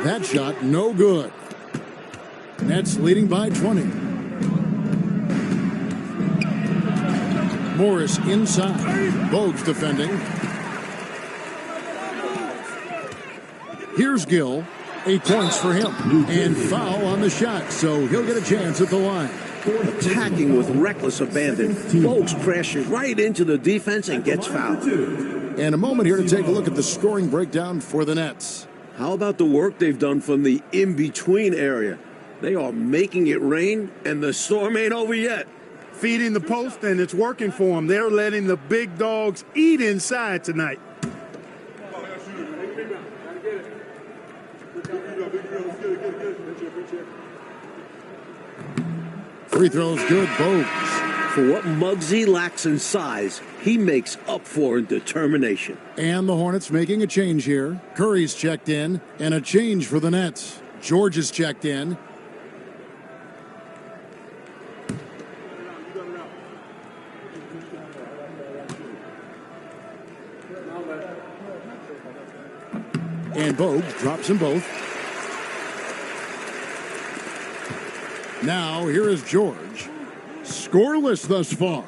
That shot, no good. Nets leading by 20. Morris inside. Bogues defending. Here's Gill. 8 points for him. And foul on the shot, so he'll get a chance at the line. Attacking with reckless abandon. Bogues crashes right into the defense and gets fouled. And a moment here to take a look at the scoring breakdown for the Nets. How about the work they've done from the in-between area? They are making it rain, and the storm ain't over yet. Feeding the post, and it's working for them. They're letting the big dogs eat inside tonight. Free throws good, Bogues. For what Muggsy lacks in size, he makes up for in determination. And the Hornets making a change here. Curry's checked in, and a change for the Nets. George is checked in. And Bogues drops them both. Now, here is George. Scoreless thus far.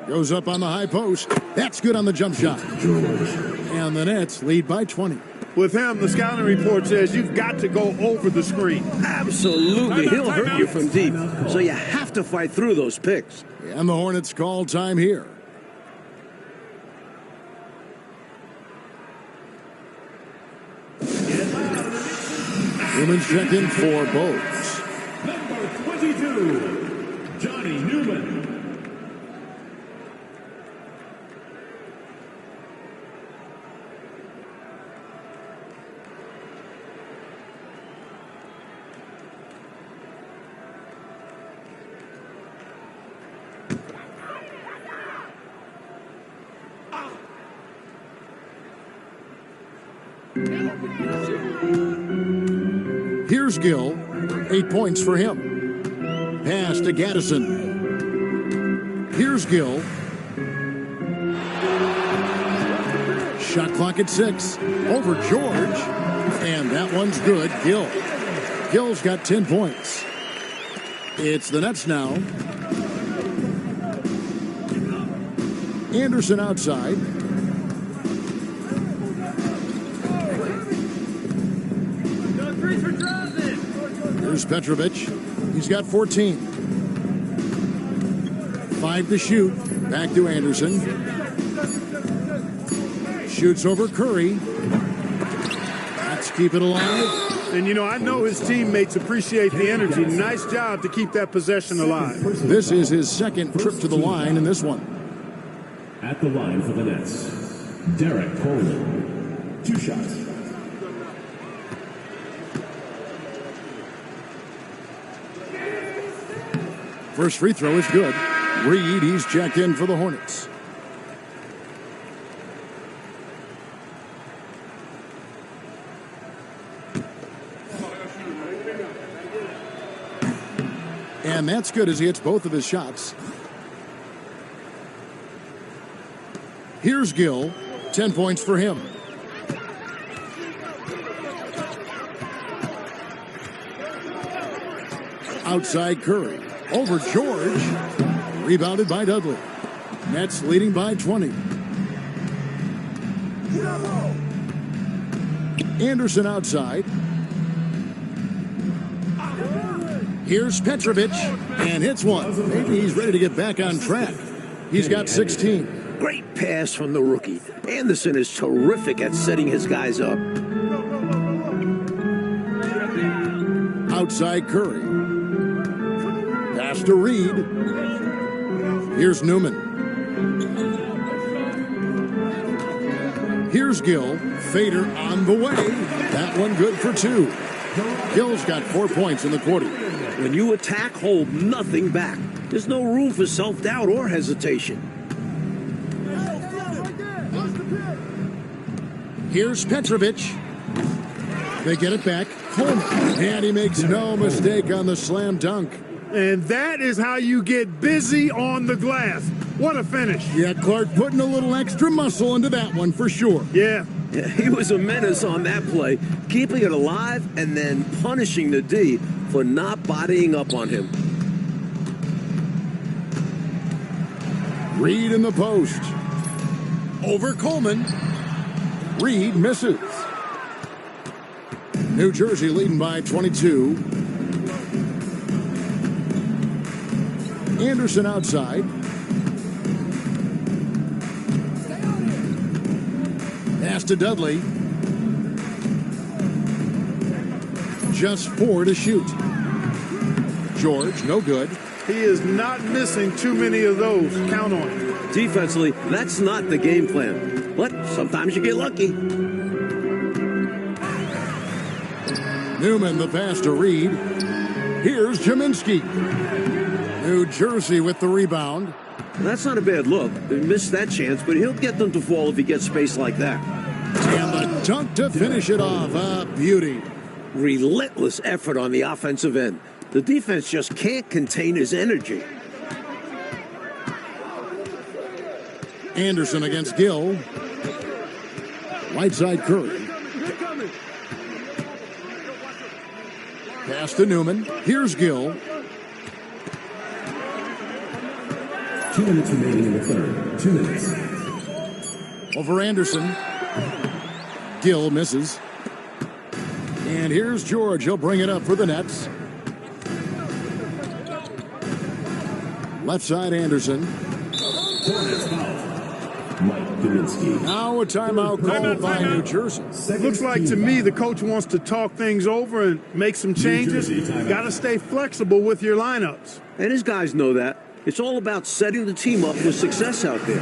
Goes up on the high post. That's good on the jump shot. And the Nets lead by 20. With him, the scouting report says you've got to go over the screen. Absolutely. He'll hurt you from deep. So you have to fight through those picks. And the Hornets call time here. Newman's checked in for Bogues. Number 22, Johnny Newman. Here's Gill. 8 points for him. Pass to Gaddison. Here's Gill. Shot clock at 6. Over George. And that one's good. Gill. Gill's got 10 points. It's the Nets now. Anderson outside. Here's Petrovic. He's got 14. 5 to shoot. Back to Anderson. Shoots over Curry. Let's keep it alive. And, you know, I know his teammates appreciate the energy. Nice job to keep that possession alive. This is his second trip to the line in this one. At the line for the Nets, Derek Coleman. 2 shots. First free throw is good. Reed, he's checked in for the Hornets. And that's good as he hits both of his shots. Here's Gill. 10 points for him. Outside Curry. Over George. Rebounded by Dudley. Nets leading by 20. Anderson outside. Here's Petrovic. And hits one. Maybe he's ready to get back on track. He's got 16. Great pass from the rookie. Anderson is terrific at setting his guys up. Outside Curry. Pass to Reed. Here's Newman. Here's Gill. Fader on the way. That one good for 2. Gill's got 4 points in the quarter. When you attack, hold nothing back. There's no room for self-doubt or hesitation. Here's Petrovic. They get it back. Coleman. And he makes no mistake on the slam dunk. And that is how you get busy on the glass. What a finish. Yeah, Clark putting a little extra muscle into that one for sure. Yeah. He was a menace on that play, keeping it alive and then punishing the D for not bodying up on him. Reed in the post. Over Coleman. Reed misses. New Jersey leading by 22. Anderson outside. Pass to Dudley. Just 4 to shoot. George, no good. He is not missing too many of those. Count on it. Defensively, that's not the game plan. But sometimes you get lucky. Newman, the pass to Reed. Here's Jaminski. New Jersey with the rebound. That's not a bad look. They missed that chance, but he'll get them to fall if he gets space like that. And the dunk to finish it off. A beauty. Relentless effort on the offensive end. The defense just can't contain his energy. Anderson against Gill. Right side Curry. Pass to Newman. Here's Gill. 2 minutes remaining in the third. 2 minutes. Over Anderson. Gill misses. And here's George. He'll bring it up for the Nets. Left side, Anderson. Mike Kaminsky. Now a timeout called by New Jersey. Looks like to me the coach wants to talk things over and make some changes. Got to stay flexible with your lineups. And his guys know that. It's all about setting the team up for success out there.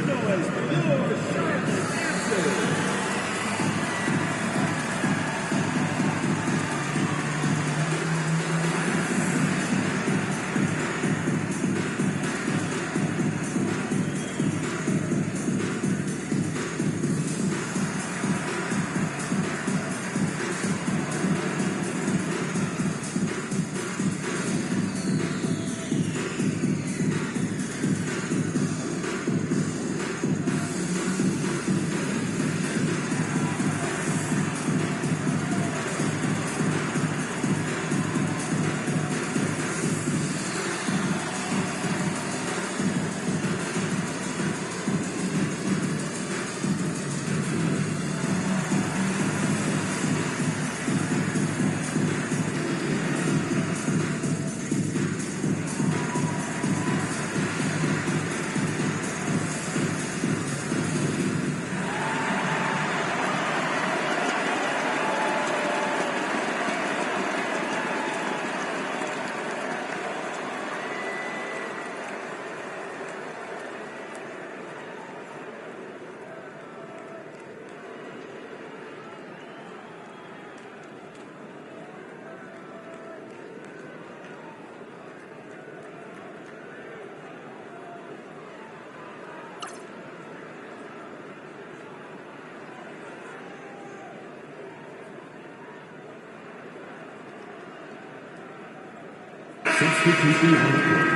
Substitution on the court.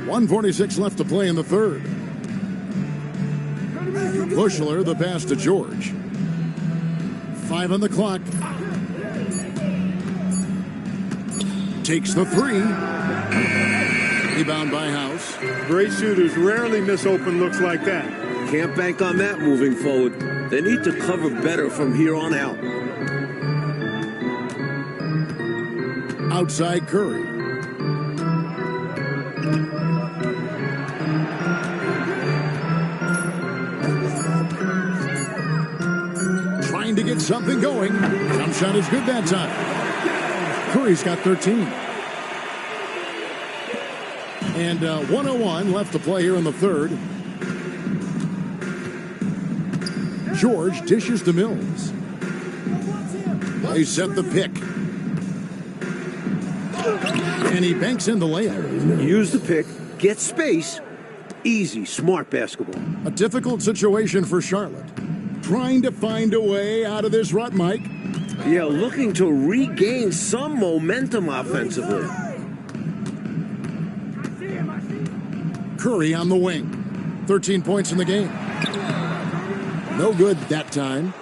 .146 left to play in the third. Bushler, the pass to George. 5 on the clock. Takes the 3. Rebound by House. Great shooters rarely miss open looks like that. Can't bank on that moving forward. They need to cover better from here on out. Outside Curry. Trying to get something going. Jump shot is good that time. Curry's got 13. And 1:01 left to play here in the third. George dishes to Mills. They set the pick. And he banks in the layup. Use the pick, get space. Easy, smart basketball. A difficult situation for Charlotte. Trying to find a way out of this rut, Mike. Yeah, looking to regain some momentum offensively. Curry on the wing. 13 points in the game. No good that time.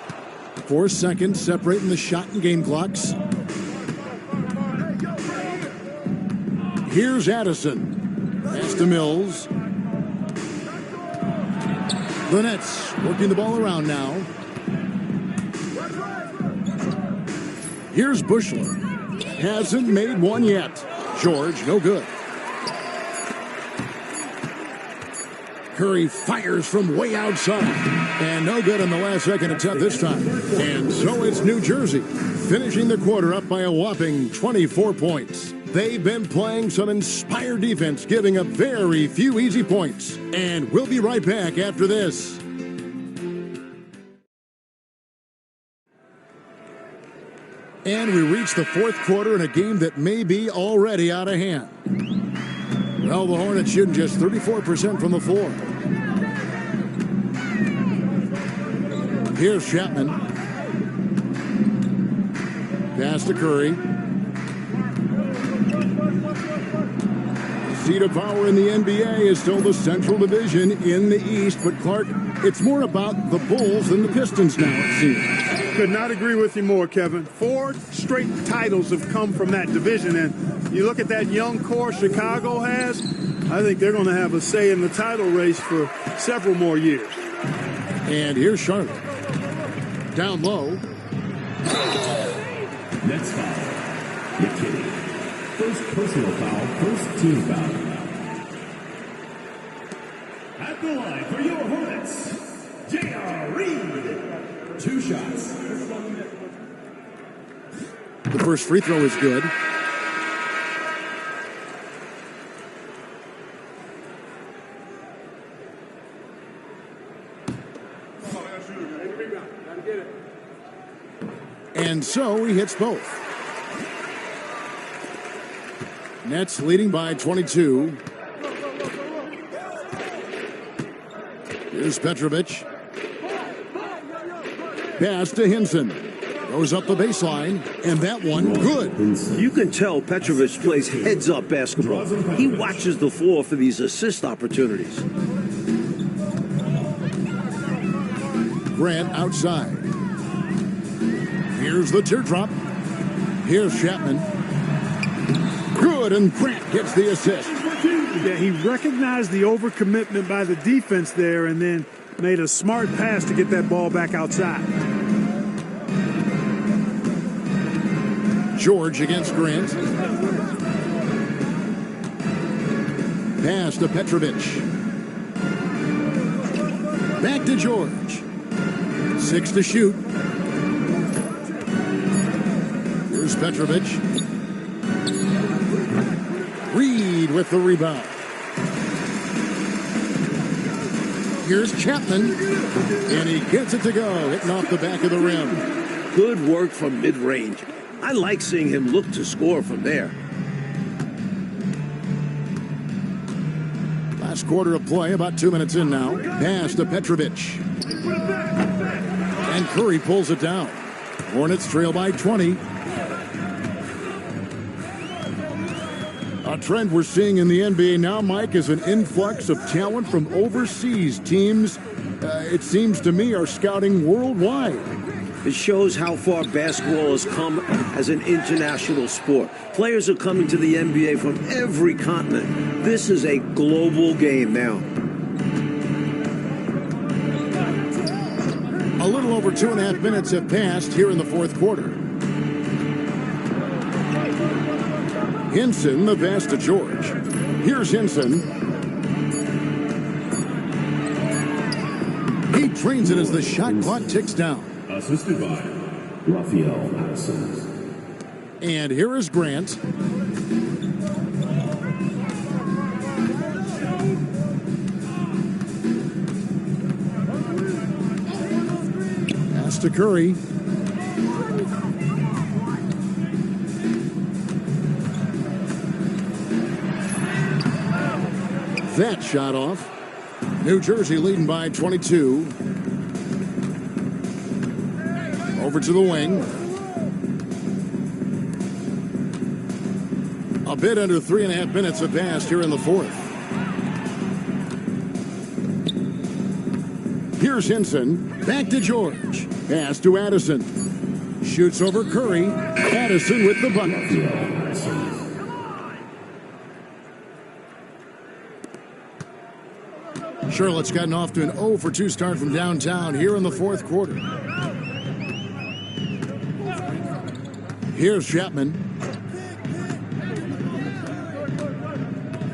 4 seconds separating the shot and game clocks. Here's Addison. Pass to Mills. The Nets working the ball around now. Here's Bushler. Hasn't made one yet. George, no good. Curry fires from way outside. And no good on the last second attempt this time. And so it's New Jersey, finishing the quarter up by a whopping 24 points. They've been playing some inspired defense, giving up very few easy points. And we'll be right back after this. And we reach the fourth quarter in a game that may be already out of hand. Well, the Hornets shooting just 34% from the floor. Here's Chapman. Pass to Curry. Seat of power in the NBA is still the Central Division in the East. But, Clark, it's more about the Bulls than the Pistons now, it seems. Could not agree with you more, Kevin. 4 straight titles have come from that division. And you look at that young core Chicago has, I think they're going to have a say in the title race for several more years. And here's Charlotte. Down low. Next foul. McKinney. First personal foul, first team foul. At the line for your Hornets, J.R. Reed. 2 shots. The first free throw is good. And so he hits both. Nets leading by 22. Here's Petrovic. Pass to Hinson. Goes up the baseline, and that one good. You can tell Petrovic plays heads-up basketball. He watches the floor for these assist opportunities. Grant outside. Here's the teardrop. Here's Chapman. Good, and Grant gets the assist. Yeah, he recognized the overcommitment by the defense there and then made a smart pass to get that ball back outside. George against Grant. Pass to Petrovic. Back to George. 6 to shoot. Here's Petrovic. Reed with the rebound. Here's Chapman. And he gets it to go, hitting off the back of the rim. Good work from mid-range. I like seeing him look to score from there. Last quarter of play, about 2 minutes in now. Pass to Petrovic. And Curry pulls it down. Hornets trail by 20. A trend we're seeing in the NBA now, Mike, is an influx of talent from overseas. Teams, it seems to me, are scouting worldwide. It shows how far basketball has come as an international sport. Players are coming to the NBA from every continent. This is a global game now. A little over 2.5 minutes have passed here in the fourth quarter. Hinson, the pass to George. Here's Hinson. He trains it as the shot clock ticks down. Assisted by Raphael Addison. And here is Grant. Pass to Curry. That shot off. New Jersey leading by 22. Over to the wing. A bit under 3.5 minutes have passed here in the fourth. Here's Hinson. Back to George. Pass to Addison. Shoots over Curry. Addison with the bucket. Charlotte's gotten off to an 0 for 2 start from downtown here in the fourth quarter. Here's Chapman.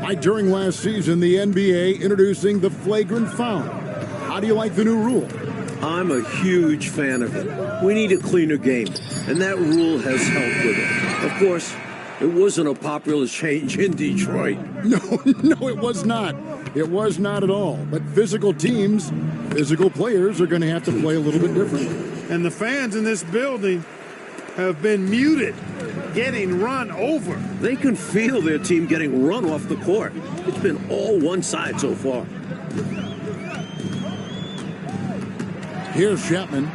Like during last season, the NBA introducing the flagrant foul. How do you like the new rule? I'm a huge fan of it. We need a cleaner game, and that rule has helped with it. Of course, it wasn't a popular change in Detroit. No, it was not. It was not at all. But physical teams, physical players are going to have to play a little bit different. And the fans in this building have been muted getting run over. They can feel their team getting run off the court. It's been all one side so far. Here's Chapman.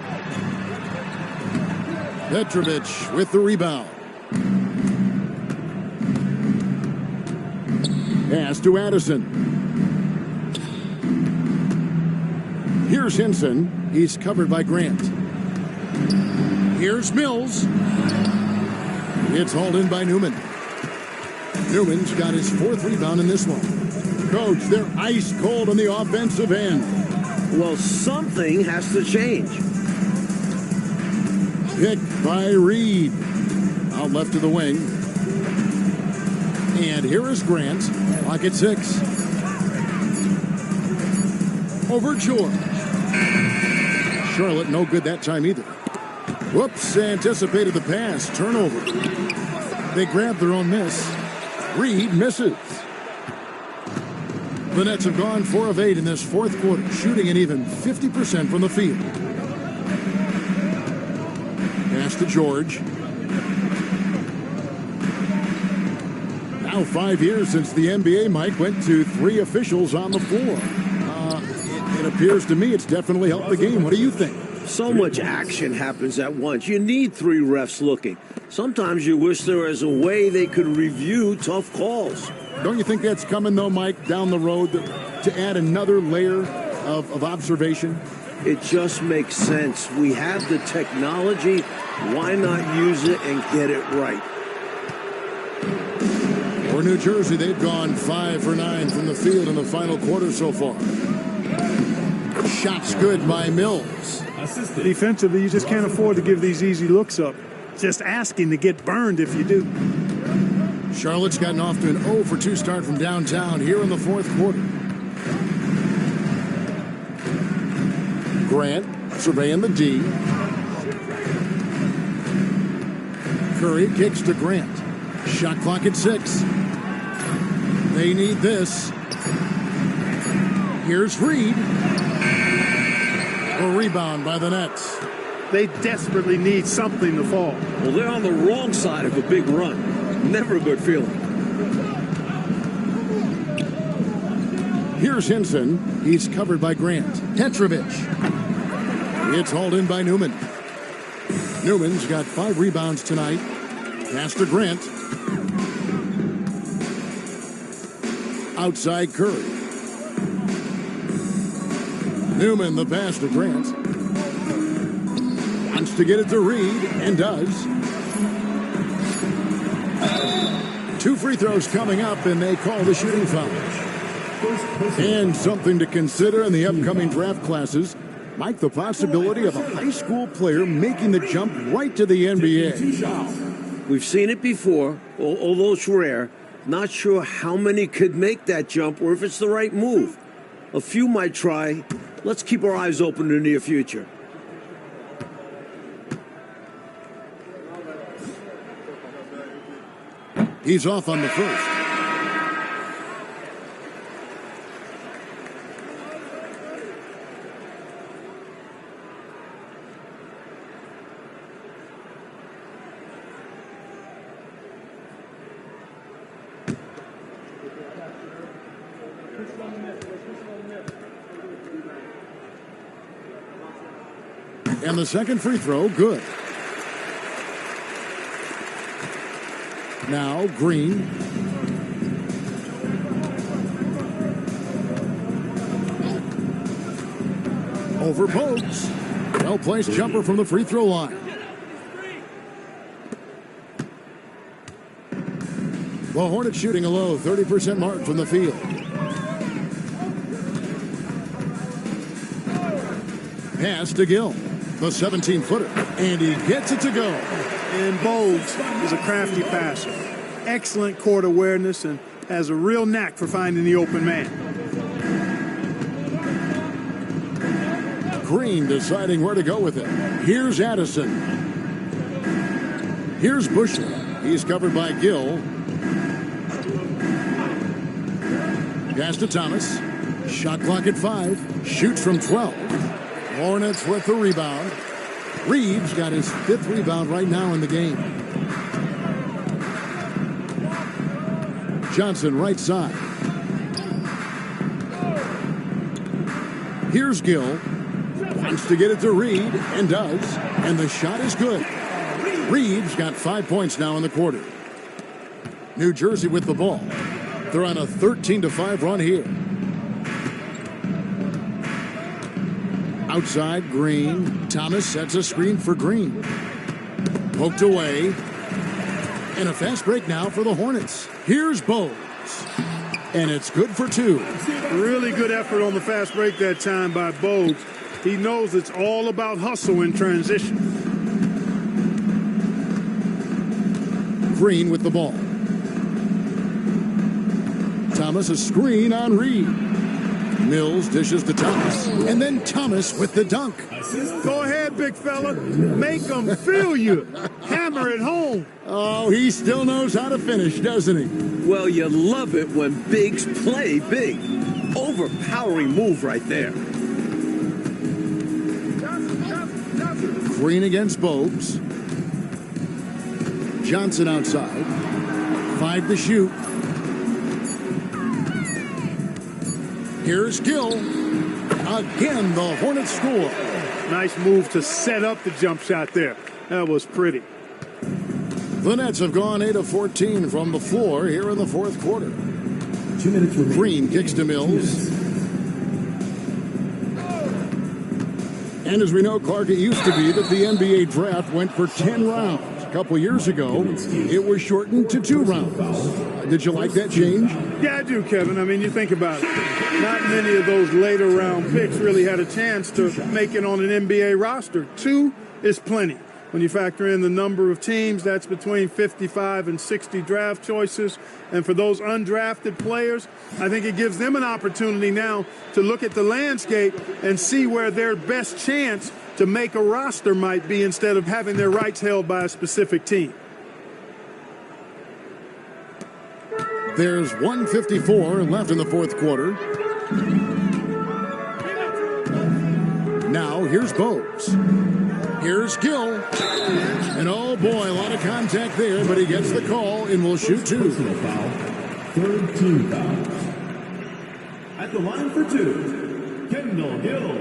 Petrovic with the rebound. Pass to Addison. Here's Henson. He's covered by Grant. Here's Mills. It's hauled in by Newman. Newman's got his 4th rebound in this one. Coach, they're ice cold on the offensive end. Well, something has to change. Picked by Reed. Out left to the wing. And here is Grant. Clock at 6. Over George. Charlotte no good that time either. Whoops, anticipated the pass. Turnover. They grab their own miss. Reed misses. The Nets have gone 4 of 8 in this 4th quarter, shooting an even 50% from the field. Pass to George. Now 5 years since the NBA, Mike, went to 3 officials on the floor. It appears to me it's definitely helped the game. What do you think? So much action happens at once. You need 3 refs looking. Sometimes you wish there was a way they could review tough calls. Don't you think that's coming, though, Mike, down the road to add another layer of observation? It just makes sense. We have the technology. Why not use it and get it right? For New Jersey, they've gone 5 for 9 from the field in the final quarter so far. Shots good by Mills. Defensively, you just can't afford to give these easy looks up. Just asking to get burned if you do. Charlotte's gotten off to an 0 for 2 start from downtown here in the 4th quarter. Grant surveying the D. Curry kicks to Grant. Shot clock at 6. They need this. Here's Reed. A rebound by the Nets. They desperately need something to fall. Well, they're on the wrong side of a big run. Never a good feeling. Here's Henson. He's covered by Grant. Petrovic. It's hauled in by Newman. Newman's got 5 rebounds tonight. Pass to Grant. Outside Curry. Newman, the pass to Grant. Wants to get it to Reed, and does. 2 free throws coming up, and they call the shooting foul. And something to consider in the upcoming draft classes, Mike, the possibility of a high school player making the jump right to the NBA. We've seen it before, although it's rare. Not sure how many could make that jump or if it's the right move. A few might try. Let's keep our eyes open in the near future. He's off on the first. And the second free throw, good. Now Green. Over Pokes. Well-placed jumper from the free throw line. Well, Hornets shooting a low 30% mark from the field. Pass to Gill. The 17-footer. And he gets it to go. And Bogues is a crafty passer. Excellent court awareness and has a real knack for finding the open man. Green deciding where to go with it. Here's Addison. Here's Busher. He's covered by Gill. Pass to Thomas. Shot clock at 5. Shoots from 12. Hornets with the rebound. Reeves got his 5th rebound right now in the game. Johnson right side. Here's Gill. Wants to get it to Reed, and does. And the shot is good. Reed's got 5 points now in the quarter. New Jersey with the ball. They're on a 13-5 run here. Outside, Green. Thomas sets a screen for Green. Poked away. And a fast break now for the Hornets. Here's Bowes. And it's good for 2. Really good effort on the fast break that time by Bowes. He knows it's all about hustle in transition. Green with the ball. Thomas a screen on Reed. Mills dishes to Thomas. And then Thomas with the dunk. Go ahead, big fella. Make them feel you. Hammer it home. Oh, he still knows how to finish, doesn't he? Well, you love it when bigs play big. Overpowering move right there. Green against Bowes. Johnson outside. 5 to shoot. Here's Gill. Again, the Hornets score. Nice move to set up the jump shot there. That was pretty. The Nets have gone 8 of 14 from the floor here in the fourth quarter. 2 minutes remaining. Green kicks to Mills. And as we know, Clark, it used to be that the NBA draft went for 10 rounds. A couple years ago, it was shortened to 2 rounds. Did you like that change? Yeah, I do, Kevin. I mean, you think about it. Not many of those later round picks really had a chance to make it on an NBA roster. 2 is plenty. When you factor in the number of teams, that's between 55 and 60 draft choices. And for those undrafted players, I think it gives them an opportunity now to look at the landscape and see where their best chance to make a roster might be instead of having their rights held by a specific team. There's 1:54 left in the fourth quarter. Now here's Bowes. Here's Gill. And oh boy, a lot of contact there, but he gets the call and will shoot 2. Personal foul. Third team foul. At the line for 2, Kendall Gill.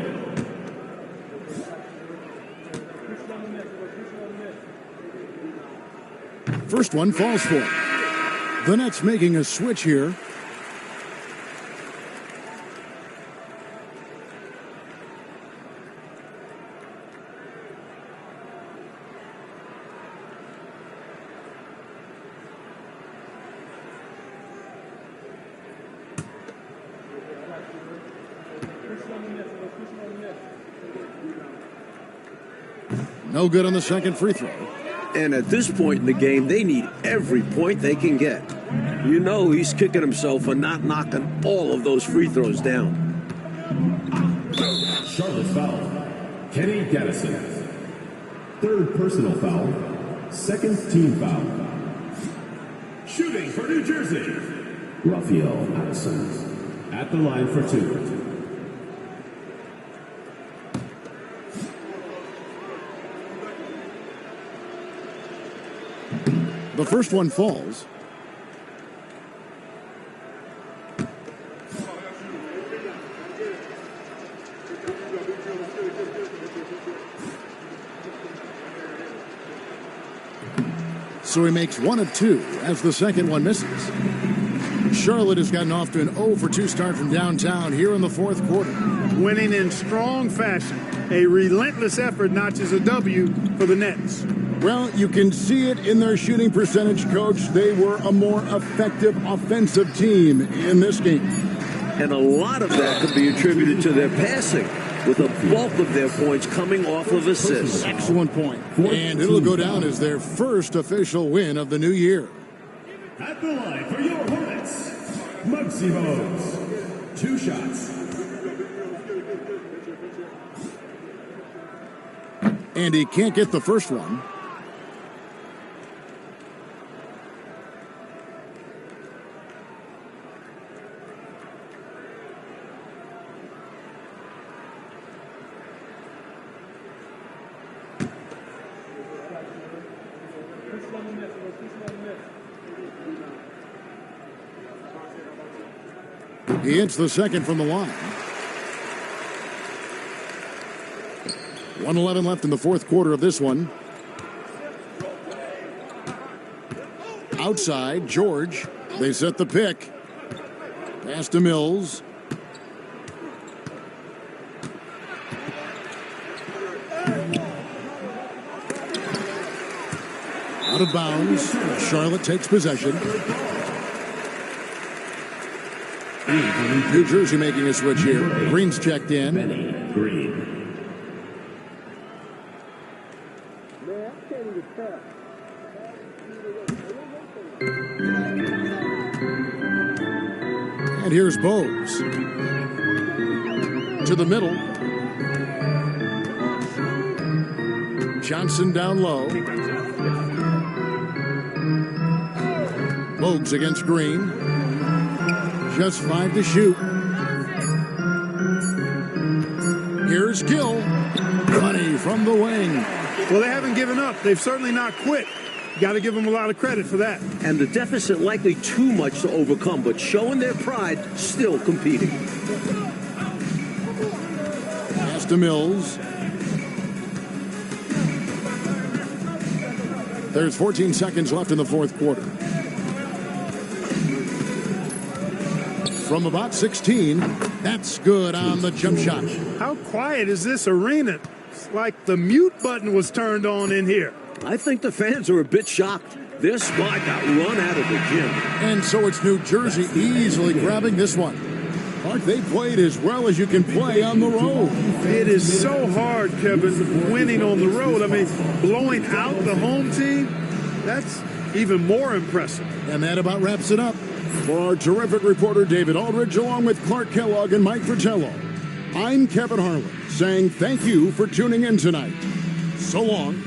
First one falls for him. The Nets making a switch here. No good on the second free throw. And at this point in the game, they need every point they can get. You know he's kicking himself for not knocking all of those free throws down. Charlotte foul. Kenny Gaddison. Third personal foul. Second team foul. Shooting for New Jersey, Raphael Addison. At the line for 2. The first one falls. So he makes 1 of 2 as the second one misses. Charlotte has gotten off to an 0 for 2 start from downtown here in the fourth quarter. Winning in strong fashion. A relentless effort notches a W for the Nets. Well, you can see it in their shooting percentage, Coach. They were a more effective offensive team in this game. And a lot of that could be attributed to their passing, with a bulk of their points coming off of assists. Excellent point. And it'll go down as their first official win of the new year. At the line for your Hornets, Muggsy Bogues. 2 shots. And he can't get the first one. He hits the second from the line. 1:11 left in the fourth quarter of this one. Outside, George. They set the pick. Pass to Mills. Out of bounds. Charlotte takes possession. New Jersey making a switch here. Green's checked in. Green. And here's Bogues. To the middle. Johnson down low. Bogues against Green. Just 5 to shoot. Here's Gill. Money from the wing. Well, they haven't given up. They've certainly not quit. Got to give them a lot of credit for that. And the deficit likely too much to overcome, but showing their pride, still competing. Pass to Mills. There's 14 seconds left in the fourth quarter. From about 16, that's good on the jump shot. How quiet is this arena? It's like the mute button was turned on in here. I think the fans are a bit shocked. Their squad got run out of the gym. And so it's New Jersey easily grabbing this one. Clark, they played as well as you can play on the road. It is so hard, Kevin, winning on the road. I mean, blowing out the home team, that's even more impressive. And that about wraps it up. For our terrific reporter, David Aldridge, along with Clark Kellogg and Mike Fratello, I'm Kevin Harlan, saying thank you for tuning in tonight. So long.